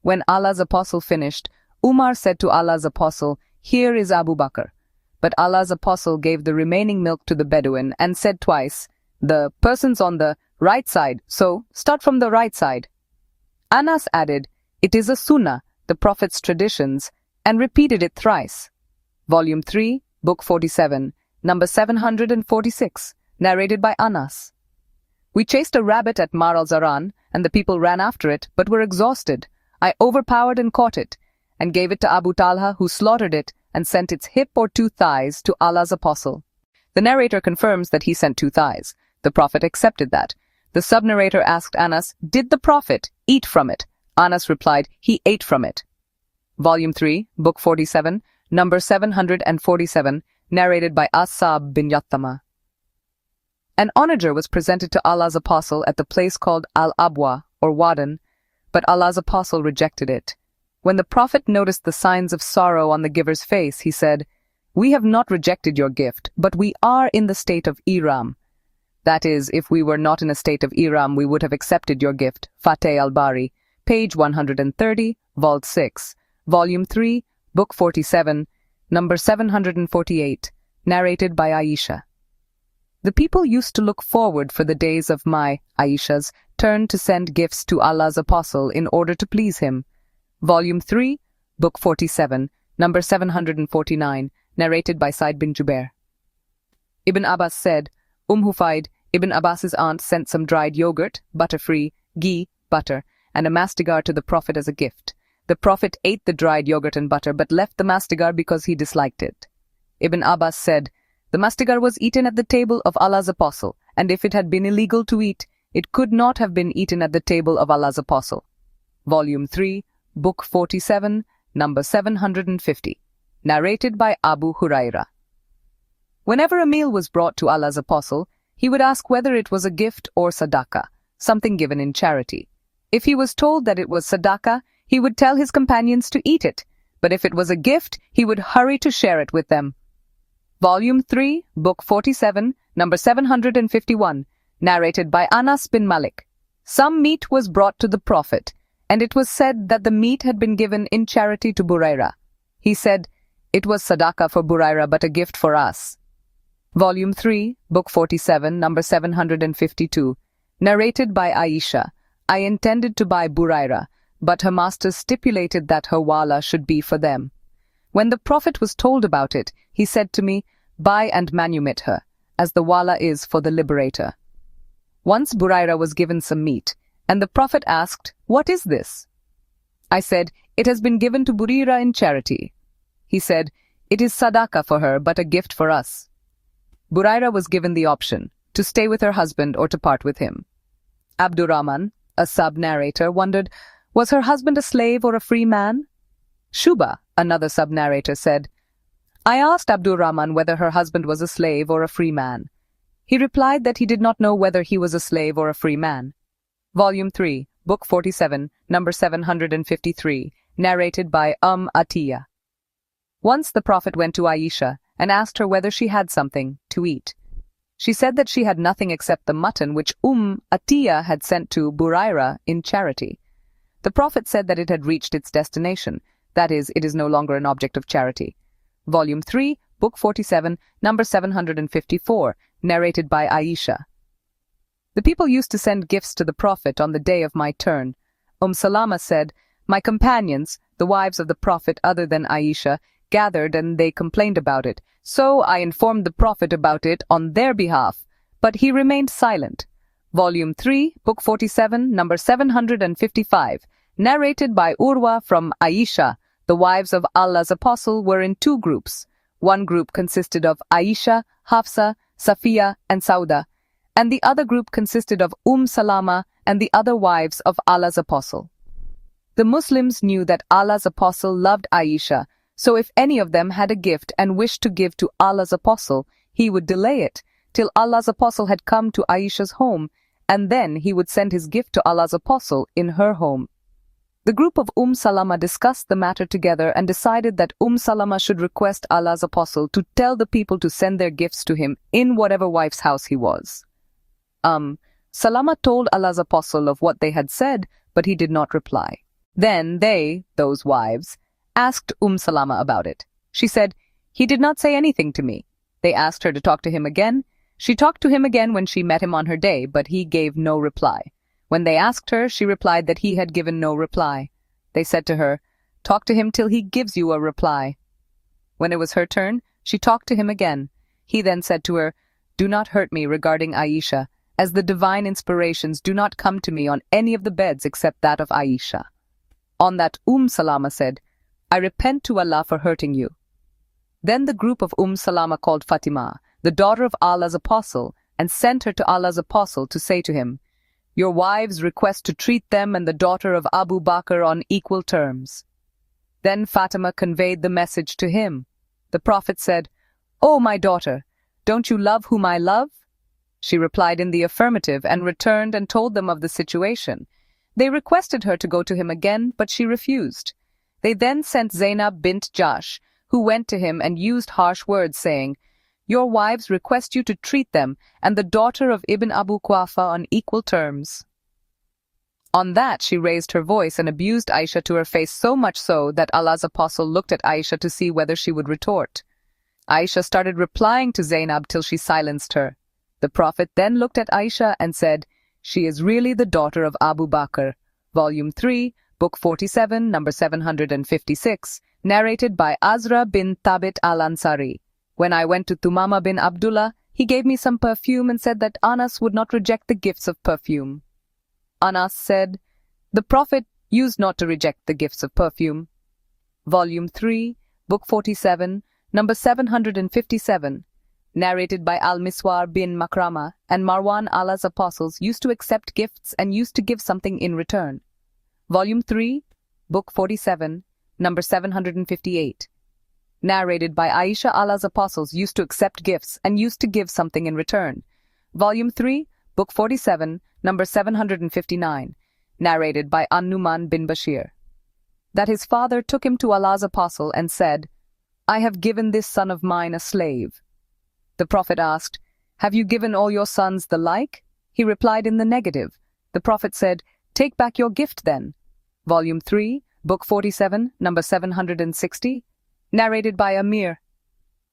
When Allah's Apostle finished, Umar said to Allah's Apostle, "Here is Abu Bakr." But Allah's Apostle gave the remaining milk to the Bedouin and said twice, "The person's on the right side, so start from the right side." Anas added, "It is a sunnah, the Prophet's traditions," and repeated it thrice. Volume 3, Book 47, number 746, narrated by Anas. We chased a rabbit at Mar al-Zaran, and the people ran after it, but were exhausted. I overpowered and caught it, and gave it to Abu Talha, who slaughtered it, and sent its hip or 2 thighs to Allah's Apostle. The narrator confirms that he sent 2 thighs. The Prophet accepted that. The sub-narrator asked Anas, "Did the Prophet eat from it?" Anas replied, "He ate from it." Volume 3, Book 47, number 747, narrated by As-Sab bin Yathama. An onager was presented to Allah's Apostle at the place called Al-Abwa, or Wadan, but Allah's Apostle rejected it. When the Prophet noticed the signs of sorrow on the giver's face, he said, "We have not rejected your gift, but we are in the state of ihram." That is, if we were not in a state of ihram, we would have accepted your gift. Fateh al-Bari, page 130, Vault 6, Volume 3, Book 47, number 748, narrated by Aisha. The people used to look forward for the days of my, Aisha's, turn to send gifts to Allah's Apostle in order to please him. Volume 3, Book 47, number 749, narrated by Said bin Jubair. Ibn Abbas said, Hufaid, Ibn Abbas's aunt, sent some dried yogurt, butter-free, ghee, butter, and a mastigar to the Prophet as a gift. The Prophet ate the dried yogurt and butter but left the mastigar because he disliked it. Ibn Abbas said, "The mastigar was eaten at the table of Allah's apostle, and if it had been illegal to eat, it could not have been eaten at the table of Allah's apostle." Volume 3, Book 47, number 750. Narrated by Abu Huraira. Whenever a meal was brought to Allah's apostle, he would ask whether it was a gift or sadaqah, something given in charity. If he was told that it was sadaqah, he would tell his companions to eat it, but if it was a gift, he would hurry to share it with them. Volume 3, Book 47, number 751, narrated by Anas bin Malik. Some meat was brought to the Prophet, and it was said that the meat had been given in charity to Buraira. He said, "It was sadaqah for Buraira, but a gift for us." Volume 3, Book 47, number 752, narrated by Aisha. I intended to buy Buraira, but her master stipulated that her wala should be for them. When the Prophet was told about it, he said to me, "Buy and manumit her, as the wala is for the liberator." Once Buraira was given some meat, and the Prophet asked, "What is this?" I said, "It has been given to Buraira in charity." He said, "It is sadaqah for her, but a gift for us." Buraira was given the option, to stay with her husband or to part with him. Abdurrahman, a sub-narrator, wondered, was her husband a slave or a free man? Shuba, another sub-narrator, said, I asked Abdurrahman whether her husband was a slave or a free man. He replied that he did not know whether he was a slave or a free man. Volume 3, Book 47, number 753, narrated by Atiyah. Once the Prophet went to Aisha and asked her whether she had something to eat. She said that she had nothing except the mutton which Atiyah had sent to Buraira in charity. The Prophet said that it had reached its destination, that is, it is no longer an object of charity. Volume 3, Book 47, number 754, narrated by Aisha. The people used to send gifts to the Prophet on the day of my turn. Salama said, "My companions, the wives of the Prophet other than Aisha, gathered and they complained about it. So I informed the Prophet about it on their behalf, but he remained silent." Volume 3, Book 47, number 755, narrated by Urwa from Aisha. The wives of Allah's apostle were in two groups. One group consisted of Aisha, Hafsa, Safiya, and Sauda, and the other group consisted of Salama and the other wives of Allah's apostle. The Muslims knew that Allah's apostle loved Aisha, so if any of them had a gift and wished to give to Allah's apostle, he would delay it till Allah's apostle had come to Aisha's home, and then he would send his gift to Allah's apostle in her home. The group of Salama discussed the matter together and decided that Salama should request Allah's apostle to tell the people to send their gifts to him in whatever wife's house he was. Salama told Allah's apostle of what they had said, but he did not reply. Then they, those wives, asked Salama about it. She said, "He did not say anything to me." They asked her to talk to him again. She talked to him again when she met him on her day, but he gave no reply. When they asked her, she replied that he had given no reply. They said to her, "Talk to him till he gives you a reply." When it was her turn, she talked to him again. He then said to her, "Do not hurt me regarding Aisha, as the divine inspirations do not come to me on any of the beds except that of Aisha." On that Salama said, "I repent to Allah for hurting you." Then the group of Salama called Fatima, the daughter of Allah's apostle, and sent her to Allah's apostle to say to him, "Your wives request to treat them and the daughter of Abu Bakr on equal terms." Then Fatima conveyed the message to him. The Prophet said, "O my daughter, don't you love whom I love?" She replied in the affirmative and returned and told them of the situation. They requested her to go to him again, but she refused. They then sent Zainab bint Jahsh, who went to him and used harsh words, saying, "Your wives request you to treat them and the daughter of Ibn Abu Quafa on equal terms." On that she raised her voice and abused Aisha to her face, so much so that Allah's apostle looked at Aisha to see whether she would retort. Aisha started replying to Zainab till she silenced her. The Prophet then looked at Aisha and said, "She is really the daughter of Abu Bakr." Volume 3, Book 47, number 756, narrated by Azra bin Thabit al-Ansari. When I went to Thumama bin Abdullah, he gave me some perfume and said that Anas would not reject the gifts of perfume. Anas said, The Prophet used not to reject the gifts of perfume. Volume 3, Book 47, number 757, narrated by Al-Miswar bin Makrama and Marwan. Allah's apostles used to accept gifts and used to give something in return. Volume 3, Book 47, number 758, narrated by Aisha. Allah's apostles used to accept gifts and used to give something in return. Volume 3, Book 47, number 759, narrated by An-Nu'man bin Bashir, that his father took him to Allah's apostle and said, "I have given this son of mine a slave." The Prophet asked, "Have you given all your sons the like?" He replied in the negative. The Prophet said, "Take back your gift then." Volume 3, Book 47, number 760, narrated by Amir.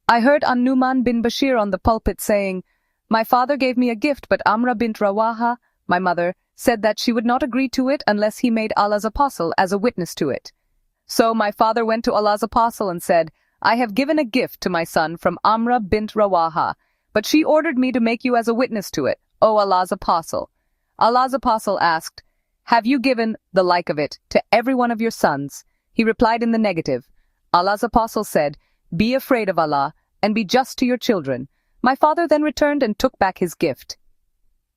I heard An-Nu'man bin Bashir on the pulpit saying, "My father gave me a gift, but Amra bint Rawaha, my mother, said that she would not agree to it unless he made Allah's apostle as a witness to it. So my father went to Allah's apostle and said, 'I have given a gift to my son from Amra bint Rawaha, but she ordered me to make you as a witness to it, O Allah's apostle.' Allah's apostle asked, 'Have you given the like of it to every one of your sons?' He replied in the negative. Allah's apostle said, 'Be afraid of Allah and be just to your children.' My father then returned and took back his gift."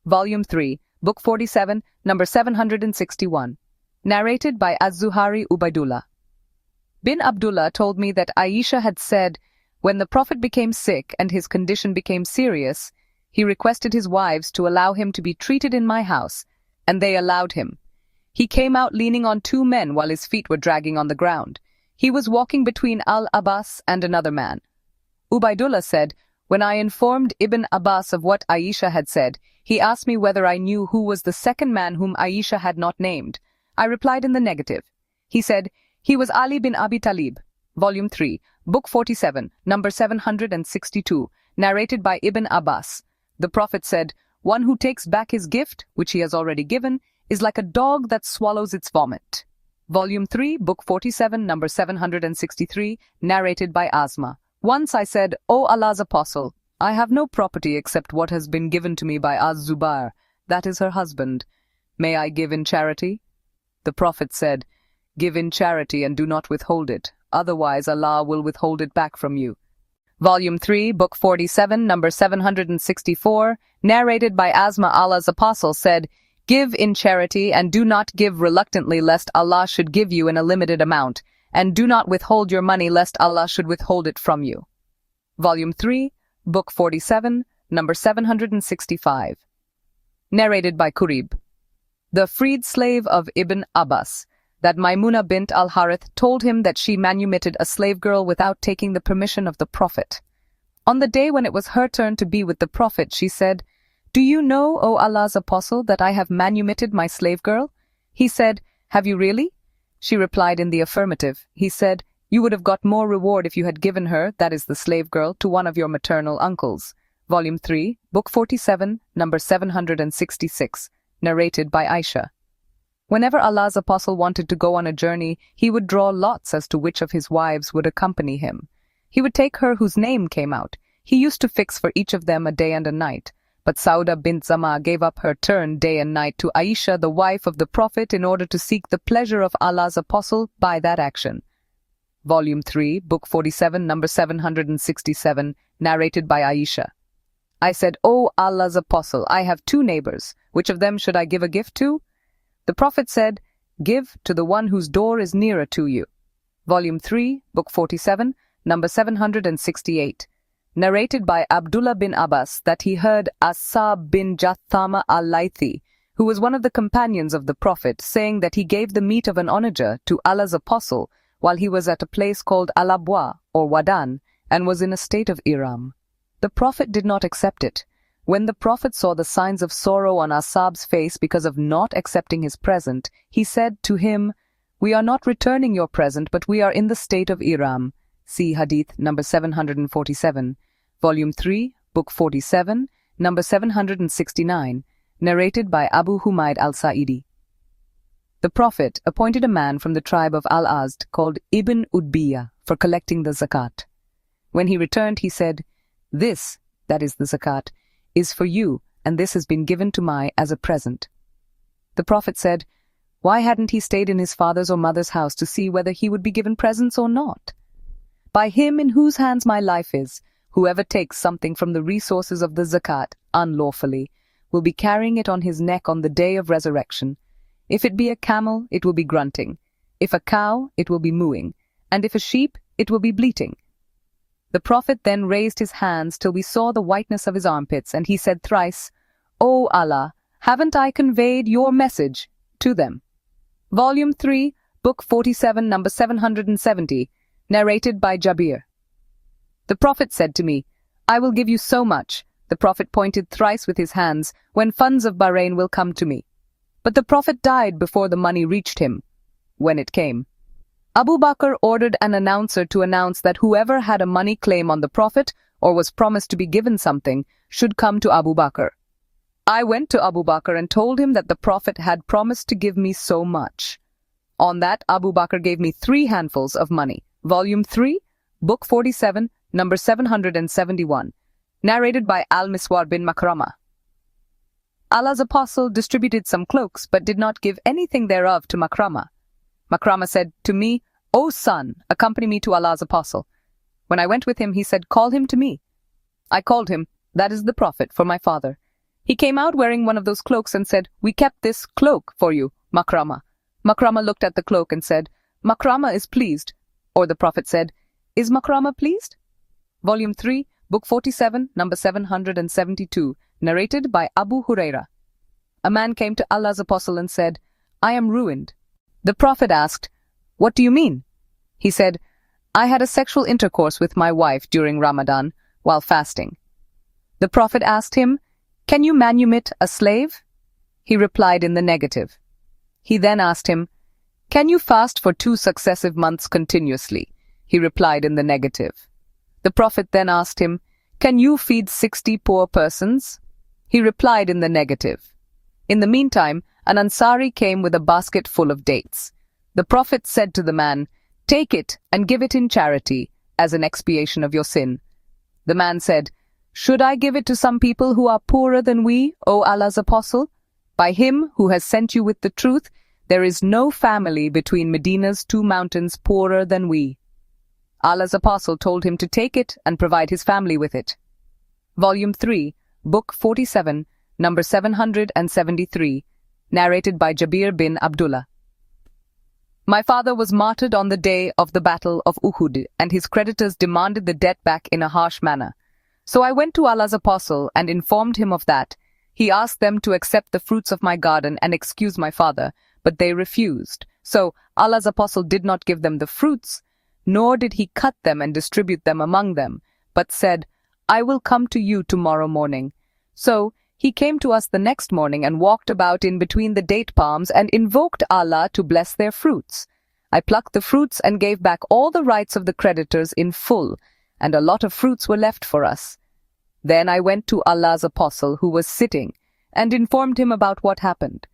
Volume 3, Book 47, number 761, narrated by Az-Zuhari Ubaidullah. Bin Abdullah told me that Aisha had said, when the Prophet became sick and his condition became serious, he requested his wives to allow him to be treated in my house, and they allowed him. He came out leaning on 2 men while his feet were dragging on the ground. He was walking between Al-Abbas and another man. Ubaidullah said, "When I informed Ibn Abbas of what Aisha had said, he asked me whether I knew who was the second man whom Aisha had not named. I replied in the negative. He said, 'He was Ali bin Abi Talib.'" Volume 3, Book 47, number 762, narrated by Ibn Abbas. The Prophet said, "One who takes back his gift, which he has already given, is like a dog that swallows its vomit." Volume 3, Book 47, number 763, narrated by Asma. Once I said, "O Allah's apostle, I have no property except what has been given to me by Az-Zubair, that is her husband. May I give in charity?" The Prophet said, "Give in charity and do not withhold it, otherwise Allah will withhold it back from you." Volume 3, Book 47, number 764, narrated by Asma. Allah's apostle said, "Give in charity and do not give reluctantly lest Allah should give you in a limited amount, and do not withhold your money lest Allah should withhold it from you." Volume 3, Book 47, number 765, narrated by Kurib. The freed slave of Ibn Abbas, that Maimuna bint al-Harith told him that she manumitted a slave girl without taking the permission of the Prophet. On the day when it was her turn to be with the Prophet, she said, "Do you know, O Allah's apostle, that I have manumitted my slave girl?" He said, "Have you really?" She replied in the affirmative. He said, "You would have got more reward if you had given her, that is the slave girl, to one of your maternal uncles." Volume 3, Book 47, number 766, narrated by Aisha. Whenever Allah's apostle wanted to go on a journey, he would draw lots as to which of his wives would accompany him. He would take her whose name came out. He used to fix for each of them a day and a night. But Sauda bint Zama gave up her turn day and night to Aisha, the wife of the Prophet, in order to seek the pleasure of Allah's apostle by that action. Volume 3, Book 47, number 767, narrated by Aisha. I said, "O Allah's apostle, I have 2 neighbors. Which of them should I give a gift to?" The Prophet said, "Give to the one whose door is nearer to you." Volume 3, Book 47, number 768. Narrated by Abdullah bin Abbas that he heard Asab bin Jathama al-Laythi, who was one of the companions of the Prophet, saying that he gave the meat of an onager to Allah's apostle while he was at a place called Al-Abwa or Wadan and was in a state of Iram. The Prophet did not accept it. When the Prophet saw the signs of sorrow on Asab's face because of not accepting his present, he said to him, "We are not returning your present, but we are in the state of Iram." See Hadith number 747, Volume 3, Book 47, number 769, narrated by Abu Humaid al-Sa'idi. The Prophet appointed a man from the tribe of Al-Azd called Ibn Udbiyah for collecting the zakat. When he returned, he said, "This, that is the zakat, is for you, and this has been given to my as a present." The Prophet said, Why hadn't he stayed in his father's or mother's house to see whether he would be given presents or not? By him in whose hands my life is, whoever takes something from the resources of the zakat unlawfully will be carrying it on his neck on the day of resurrection. If it be a camel, it will be grunting. If a cow, it will be mooing. And if a sheep, it will be bleating. The Prophet then raised his hands till we saw the whiteness of his armpits, and he said thrice, O Allah, haven't I conveyed your message to them? Volume 3, Book 47, number 770, narrated by Jabir. The Prophet said to me, I will give you so much. The Prophet pointed thrice with his hands, when funds of Bahrain will come to me. But the Prophet died before the money reached him. When it came, Abu Bakr ordered an announcer to announce that whoever had a money claim on the Prophet or was promised to be given something should come to Abu Bakr. I went to Abu Bakr and told him that the Prophet had promised to give me so much. On that, Abu Bakr gave me 3 handfuls of money. Volume 3, Book 47, number 771, narrated by Al-Miswar bin Makrama. Allah's apostle distributed some cloaks but did not give anything thereof to Makrama. Makrama said to me, O son, accompany me to Allah's apostle. When I went with him, he said, call him to me. I called him, that is the Prophet, for my father. He came out wearing one of those cloaks and said, we kept this cloak for you, Makrama. Makrama looked at the cloak and said, Makrama is pleased. Or the Prophet said, is Makrama pleased? Volume 3, Book 47, number 772, narrated by Abu Huraira. A man came to Allah's apostle and said, I am ruined. The Prophet asked, what do you mean? He said, I had a sexual intercourse with my wife during Ramadan while fasting. The Prophet asked him, can you manumit a slave? He replied in the negative. He then asked him, can you fast for 2 successive months continuously? He replied in the negative. The Prophet then asked him, can you feed 60 poor persons? He replied in the negative. In the meantime, an Ansari came with a basket full of dates. The Prophet said to the man, take it and give it in charity as an expiation of your sin. The man said, should I give it to some people who are poorer than we, O Allah's apostle? By him who has sent you with the truth, there is no family between Medina's 2 mountains poorer than we. Allah's apostle told him to take it and provide his family with it. Volume 3, Book 47, number 773, narrated by Jabir bin Abdullah. My father was martyred on the day of the Battle of Uhud, and his creditors demanded the debt back in a harsh manner. So I went to Allah's apostle and informed him of that. He asked them to accept the fruits of my garden and excuse my father, but they refused. So Allah's apostle did not give them the fruits, nor did he cut them and distribute them among them, but said, I will come to you tomorrow morning. So he came to us the next morning and walked about in between the date palms and invoked Allah to bless their fruits. I plucked the fruits and gave back all the rights of the creditors in full, and a lot of fruits were left for us. Then I went to Allah's apostle, who was sitting, and informed him about what happened.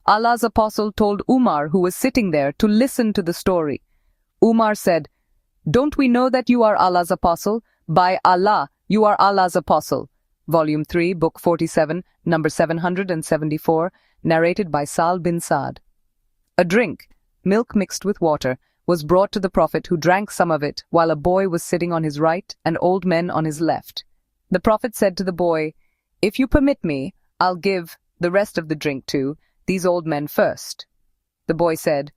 Allah's apostle told Umar, who was sitting there, to listen to the story. Umar said, don't we know that you are Allah's apostle? By Allah, you are Allah's apostle. Volume 3, Book 47, number 774, narrated by Sal bin Saad. A drink, milk mixed with water, was brought to the Prophet, who drank some of it, while a boy was sitting on his right and old men on his left. The Prophet said to the boy, if you permit me, I'll give the rest of the drink to these old men first. The boy said,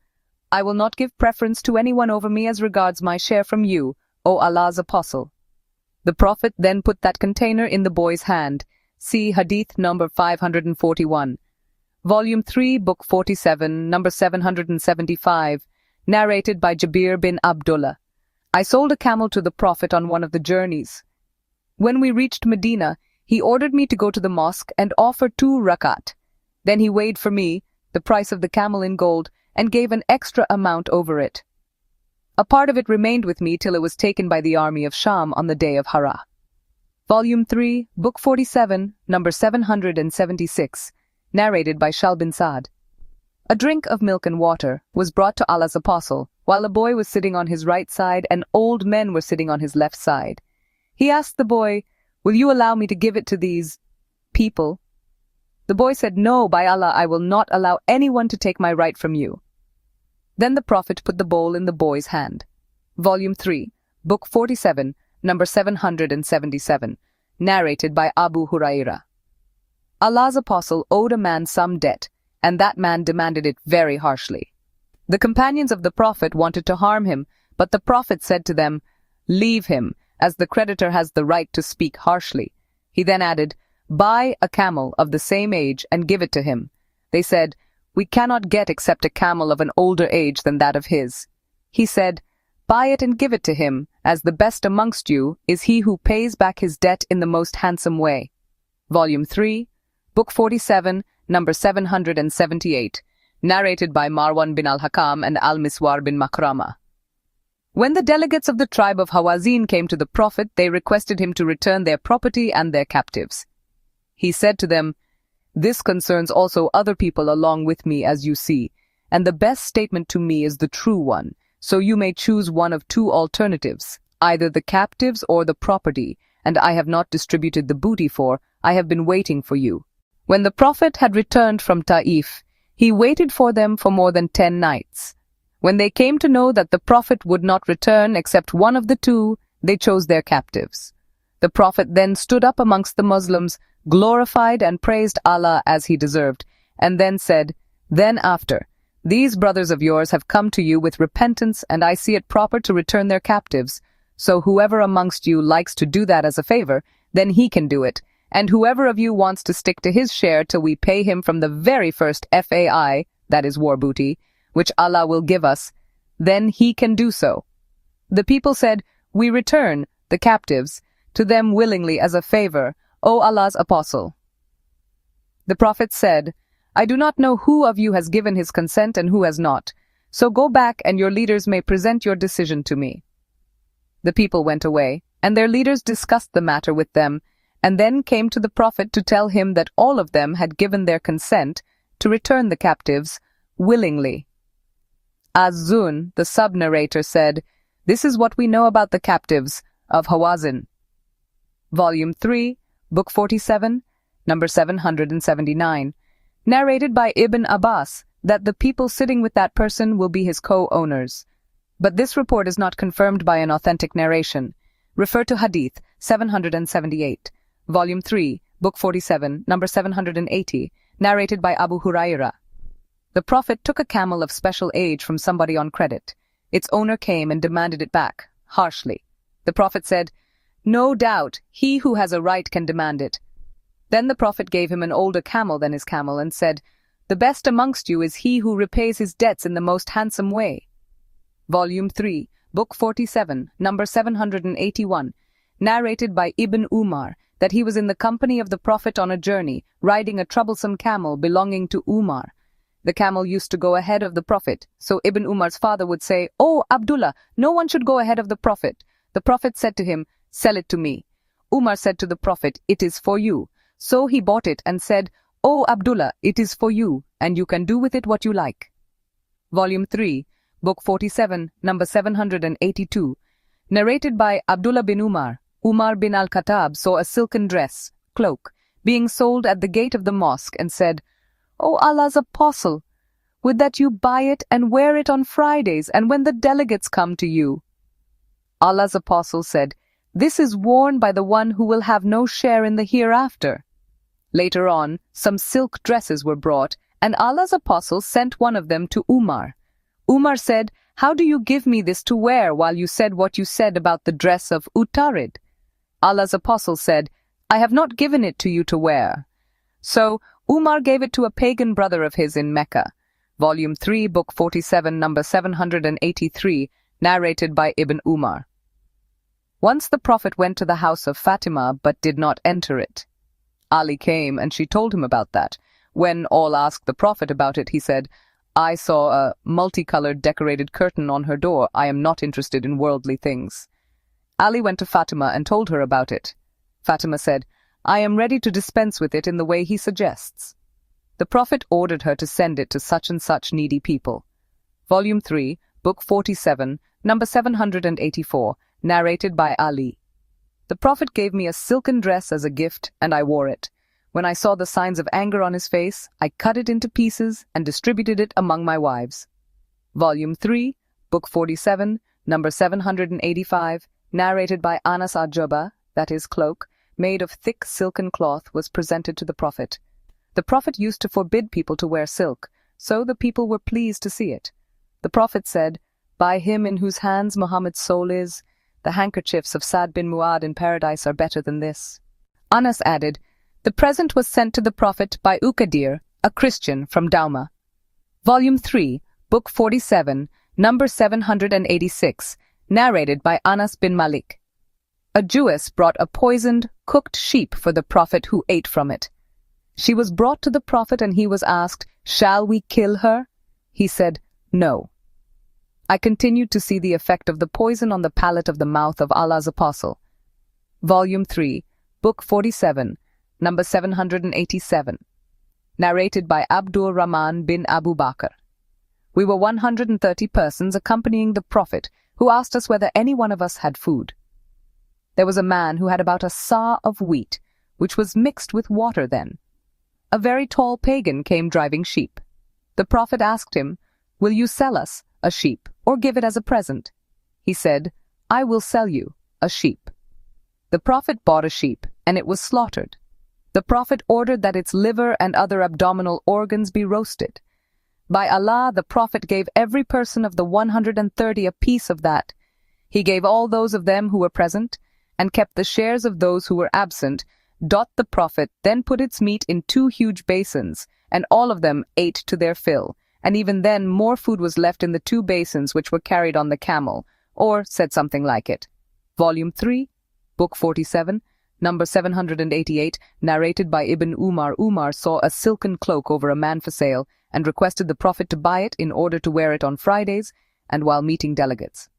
I will not give preference to anyone over me as regards my share from you, O Allah's apostle. The Prophet then put that container in the boy's hand. See Hadith number 541. Volume 3, Book 47, number 775, narrated by Jabir bin Abdullah. I sold a camel to the Prophet on one of the journeys. When we reached Medina, he ordered me to go to the mosque and offer 2 rakat. Then he weighed for me the price of the camel in gold and gave an extra amount over it. A part of it remained with me till it was taken by the army of Sham on the day of Hara. Volume 3, Book 47, number 776, narrated by Shal bin Saad. A drink of milk and water was brought to Allah's apostle, while a boy was sitting on his right side and old men were sitting on his left side. He asked the boy, will you allow me to give it to these people? The boy said, "No, by Allah, I will not allow anyone to take my right from you." Then the Prophet put the bowl in the boy's hand. Volume 3, Book 47, number 777, narrated by Abu Huraira. Allah's apostle owed a man some debt, and that man demanded it very harshly. The companions of the Prophet wanted to harm him, but the Prophet said to them, "Leave him, as the creditor has the right to speak harshly." He then added, "Buy a camel of the same age and give it to him." They said, "We cannot get except a camel of an older age than that of his." He said, "Buy it and give it to him, as the best amongst you is he who pays back his debt in the most handsome way." Volume 3, Book 47, number 778, narrated by Marwan bin al-Hakam and al-Miswar bin Makrama. When the delegates of the tribe of Hawazin came to the Prophet, they requested him to return their property and their captives. He said to them, "This concerns also other people along with me, as you see, and the best statement to me is the true one, so you may choose one of two alternatives, either the captives or the property, and I have not distributed the booty, for I have been waiting for you." When the Prophet had returned from Ta'if, he waited for them for more than 10 nights. When they came to know that the Prophet would not return except one of the two, they chose their captives. The Prophet then stood up amongst the Muslims, glorified and praised Allah as he deserved, and then said, "Then after, these brothers of yours have come to you with repentance, and I see it proper to return their captives. So whoever amongst you likes to do that as a favor, then he can do it. And whoever of you wants to stick to his share till we pay him from the very first FAI, that is war booty, which Allah will give us, then he can do so." The people said, "We return, the captives, to them willingly as a favor, O Allah's apostle." The Prophet said, "I do not know who of you has given his consent and who has not, so go back and your leaders may present your decision to me." The people went away, and their leaders discussed the matter with them, and then came to the Prophet to tell him that all of them had given their consent to return the captives willingly. Az-Zun, the sub-narrator, said, "This is what we know about the captives of Hawazin." Volume 3, Book 47, number 779, narrated by Ibn Abbas, that the people sitting with that person will be his co-owners. But this report is not confirmed by an authentic narration. Refer to Hadith 778. Volume 3, Book 47, number 780, narrated by Abu Huraira. The Prophet took a camel of special age from somebody on credit. Its owner came and demanded it back, harshly. The Prophet said, "No doubt, he who has a right can demand it." Then the Prophet gave him an older camel than his camel and said, "The best amongst you is he who repays his debts in the most handsome way." Volume 3, Book 47, number 781, narrated by Ibn Umar, that he was in the company of the Prophet on a journey, riding a troublesome camel belonging to Umar. The camel used to go ahead of the Prophet, so Ibn Umar's father would say, "Oh, Abdullah, no one should go ahead of the Prophet." The Prophet said to him, "Sell it to me." Umar said to the Prophet, "It is for you." So he bought it and said, "Oh, Abdullah, it is for you, and you can do with it what you like." Volume 3, Book 47, number 782, narrated by Abdullah bin Umar. Umar bin al-Khattab saw a silken dress, cloak, being sold at the gate of the mosque and said, "O Allah's apostle, would that you buy it and wear it on Fridays and when the delegates come to you." Allah's apostle said, "This is worn by the one who will have no share in the hereafter." Later on, some silk dresses were brought, and Allah's apostle sent one of them to Umar. Umar said, "How do you give me this to wear while you said what you said about the dress of Utarid?" Allah's apostle said, "I have not given it to you to wear." So Umar gave it to a pagan brother of his in Mecca. Volume 3, Book 47, number 783, narrated by Ibn Umar. Once the Prophet went to the house of Fatima but did not enter it. Ali came and she told him about that. When all asked the Prophet about it, he said, "I saw a multicolored decorated curtain on her door. I am not interested in worldly things." Ali went to Fatima and told her about it. Fatima said, "I am ready to dispense with it in the way he suggests." The Prophet ordered her to send it to such and such needy people. Volume 3, Book 47, number 784, narrated by Ali. The Prophet gave me a silken dress as a gift, and I wore it. When I saw the signs of anger on his face, I cut it into pieces and distributed it among my wives. Volume 3, Book 47, number 785, narrated by Anas Ajuba, that is, cloak, made of thick silken cloth, was presented to the Prophet. The Prophet used to forbid people to wear silk, so the people were pleased to see it. The Prophet said, "By him in whose hands Muhammad's soul is, the handkerchiefs of Sa'd bin Mu'adh in paradise are better than this." Anas added, "The present was sent to the Prophet by Ukadir, a Christian from Dauma." Volume 3, Book 47, number 786, narrated by Anas bin Malik. A Jewess brought a poisoned, cooked sheep for the Prophet, who ate from it. She was brought to the Prophet and he was asked, "Shall we kill her?" He said, "No." I continued to see the effect of the poison on the palate of the mouth of Allah's Apostle. Volume 3, Book 47, number 787, narrated by Abdur Rahman bin Abu Bakr. We were 130 persons accompanying the Prophet, who asked us whether any one of us had food. There was a man who had about a sa of wheat, which was mixed with water then. A very tall pagan came driving sheep. The Prophet asked him, "Will you sell us a sheep, or give it as a present?" He said, "I will sell you a sheep." The Prophet bought a sheep, and it was slaughtered. The Prophet ordered that its liver and other abdominal organs be roasted. By Allah, the Prophet gave every person of the 130 a piece of that. He gave all those of them who were present, and kept the shares of those who were absent. The Prophet then put its meat in 2 huge basins, and all of them ate to their fill, and even then more food was left in the 2 basins which were carried on the camel, or said something like it. Volume 3, Book 47, number 788, narrated by Ibn Umar. Umar saw a silken cloak over a man for sale, and requested the Prophet to buy it in order to wear it on Fridays and while meeting delegates.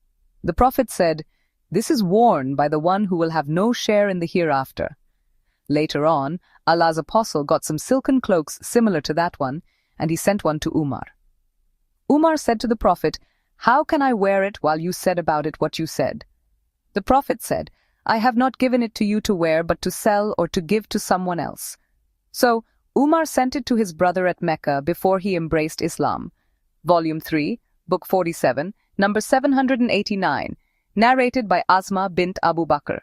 The Prophet said, "This is worn by the one who will have no share in the hereafter." Later on, Allah's Apostle got some silken cloaks similar to that one, and he sent one to Umar. Umar said to the Prophet, "How can I wear it while you said about it what you said?" The Prophet said, "I have not given it to you to wear, but to sell or to give to someone else." So Umar sent it to his brother at Mecca before he embraced Islam. Volume 3, Book 47, number 789, narrated by Asma bint Abu Bakr.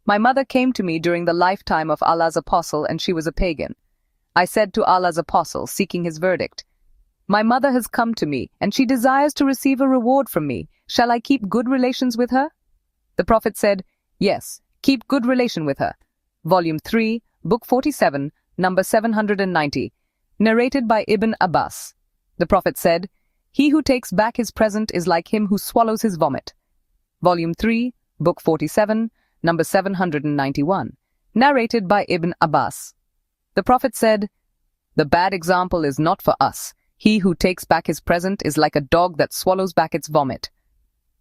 My mother came to me during the lifetime of Allah's Apostle, and she was a pagan. I said to Allah's Apostle, seeking his verdict, "My mother has come to me, and she desires to receive a reward from me. Shall I keep good relations with her?" The Prophet said, "Yes, keep good relation with her." Volume 3, Book 47, number 790, narrated by Ibn Abbas. The Prophet said, "He who takes back his present is like him who swallows his vomit." Volume 3, Book 47, number 791, narrated by Ibn Abbas. The Prophet said, "The bad example is not for us. He who takes back his present is like a dog that swallows back its vomit."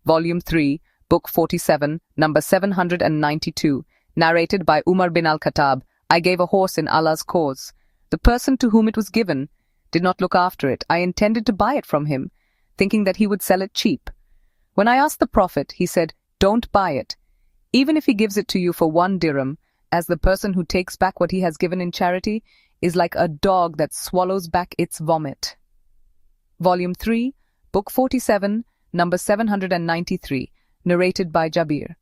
Volume 3, Book 47, number 792, narrated by Umar bin al-Khattab. I gave a horse in Allah's cause. The person to whom it was given did not look after it. I intended to buy it from him, thinking that he would sell it cheap. When I asked the Prophet, he said, "Don't buy it, even if he gives it to you for 1 dirham, as the person who takes back what he has given in charity is like a dog that swallows back its vomit." Volume 3, Book 47, number 793, narrated by Jabir.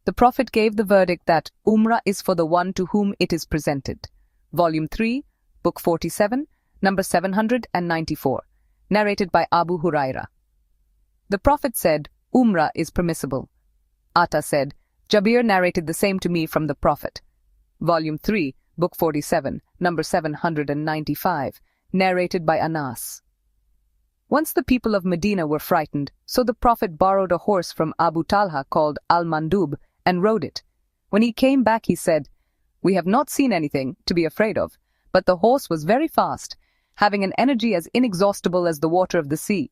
The Prophet gave the verdict that Umrah is for the one to whom it is presented. Volume 3, Book 47, number 794, narrated by Abu Huraira. The Prophet said, "Umrah is permissible." Atta said, "Jabir narrated the same to me from the Prophet." Volume 3, Book 47, number 795, narrated by Anas. Once the people of Medina were frightened, so the Prophet borrowed a horse from Abu Talha called Al-Mandub and rode it. When he came back, he said, "We have not seen anything to be afraid of," but the horse was very fast, having an energy as inexhaustible as the water of the sea.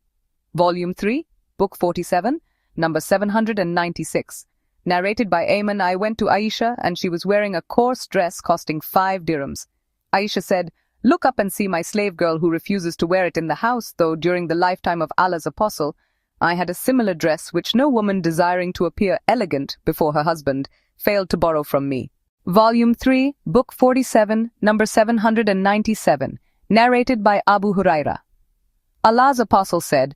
Volume 3, Book 47, number 796, narrated by Ayman. I went to Aisha, and she was wearing a coarse dress costing 5 dirhams. Aisha said, "Look up and see my slave girl who refuses to wear it in the house, though during the lifetime of Allah's Apostle, I had a similar dress which no woman desiring to appear elegant before her husband failed to borrow from me." Volume 3, Book 47, number 797, narrated by Abu Huraira. Allah's Apostle said,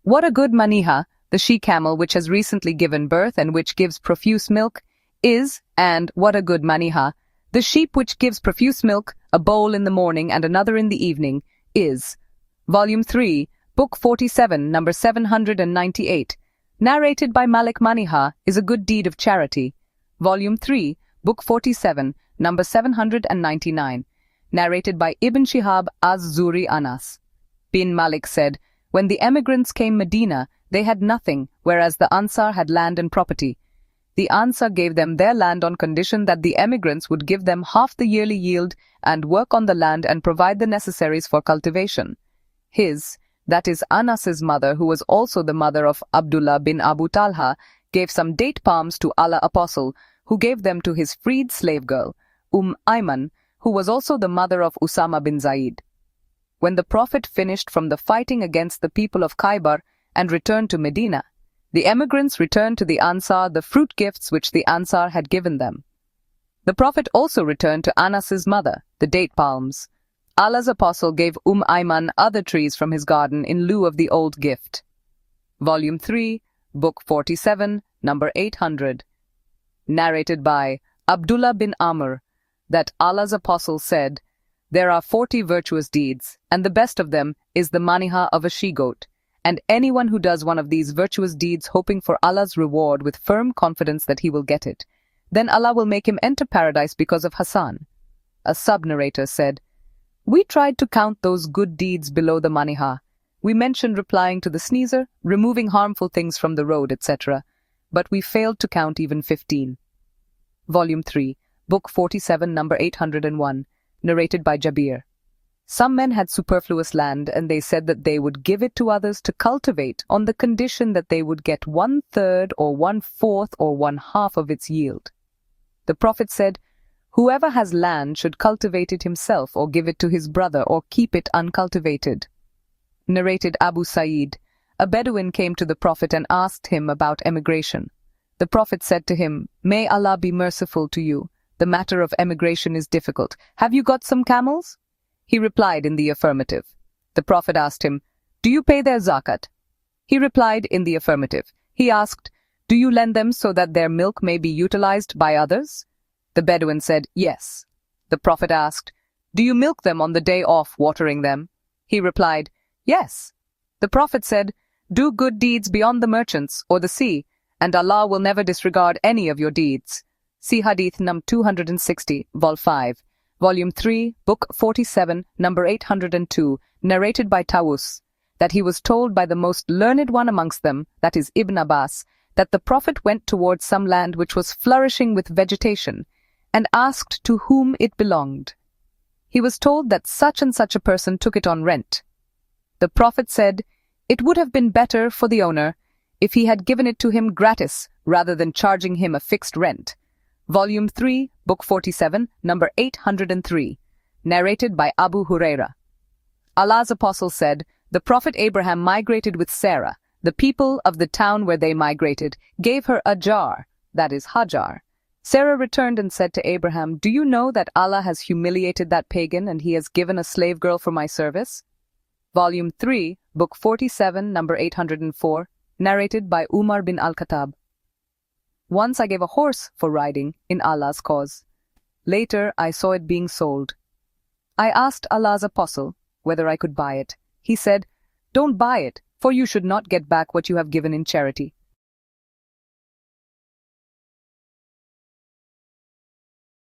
"What a good maniha, the she-camel which has recently given birth and which gives profuse milk, is, and what a good maniha, the sheep which gives profuse milk, a bowl in the morning and another in the evening, is." Volume 3, Book 47, number 798, narrated by Malik Maniha, is a good deed of charity. Volume 3, Book 47, number 799, narrated by Ibn Shihab az-Zuri Anas. Bin Malik said, "When the emigrants came Medina, they had nothing, whereas the Ansar had land and property. The Ansar gave them their land on condition that the emigrants would give them half the yearly yield and work on the land and provide the necessaries for cultivation." His, that is Anas's mother, who was also the mother of Abdullah bin Abu Talha, gave some date palms to Allah Apostle, who gave them to his freed slave girl, Ayman, who was also the mother of Usama bin Zaid. When the Prophet finished from the fighting against the people of Khaybar and returned to Medina, the emigrants returned to the Ansar the fruit gifts which the Ansar had given them. The Prophet also returned to Anas's mother, the date palms. Allah's Apostle gave Ayman other trees from his garden in lieu of the old gift. Volume 3, Book 47, number 800. Narrated by Abdullah bin Amr, that Allah's Apostle said, "There are 40 virtuous deeds, and the best of them is the maniha of a she-goat, and anyone who does one of these virtuous deeds hoping for Allah's reward with firm confidence that he will get it, then Allah will make him enter paradise because of Hassan." A sub-narrator said, "We tried to count those good deeds below the maniha. We mentioned replying to the sneezer, removing harmful things from the road, etc., but we failed to count even 15. Volume 3, Book 47, number 801, narrated by Jabir. Some men had superfluous land, and they said that they would give it to others to cultivate on the condition that they would get 1/3 or 1/4 or 1/2 of its yield. The Prophet said, "Whoever has land should cultivate it himself or give it to his brother or keep it uncultivated." Narrated Abu Sa'id. A Bedouin came to the Prophet and asked him about emigration. The Prophet said to him, "May Allah be merciful to you. The matter of emigration is difficult. Have you got some camels?" He replied in the affirmative. The Prophet asked him, "Do you pay their zakat?" He replied in the affirmative. He asked, "Do you lend them so that their milk may be utilized by others?" The Bedouin said, "Yes." The Prophet asked, "Do you milk them on the day off watering them?" He replied, "Yes." The Prophet said, "Do good deeds beyond the merchants or the sea, and Allah will never disregard any of your deeds." See Hadith num 260, Vol 5, Volume 3, Book 47, number 802, narrated by Tawus, that he was told by the most learned one amongst them, that is Ibn Abbas, that the Prophet went towards some land which was flourishing with vegetation, and asked to whom it belonged. He was told that such and such a person took it on rent. The Prophet said, "It would have been better for the owner if he had given it to him gratis rather than charging him a fixed rent." Volume 3, Book 47, number 803, narrated by Abu Huraira. Allah's Apostle said, "The Prophet Abraham migrated with Sarah. The people of the town where they migrated gave her a jar, that is Hajar. Sarah returned and said to Abraham, 'Do you know that Allah has humiliated that pagan and he has given a slave girl for my service?' Volume 3, Book 47, number 804, narrated by Umar bin al-Khattab. Once I gave a horse for riding in Allah's cause. Later I saw it being sold. I asked Allah's Apostle whether I could buy it. He said, 'Don't buy it, for you should not get back what you have given in charity.'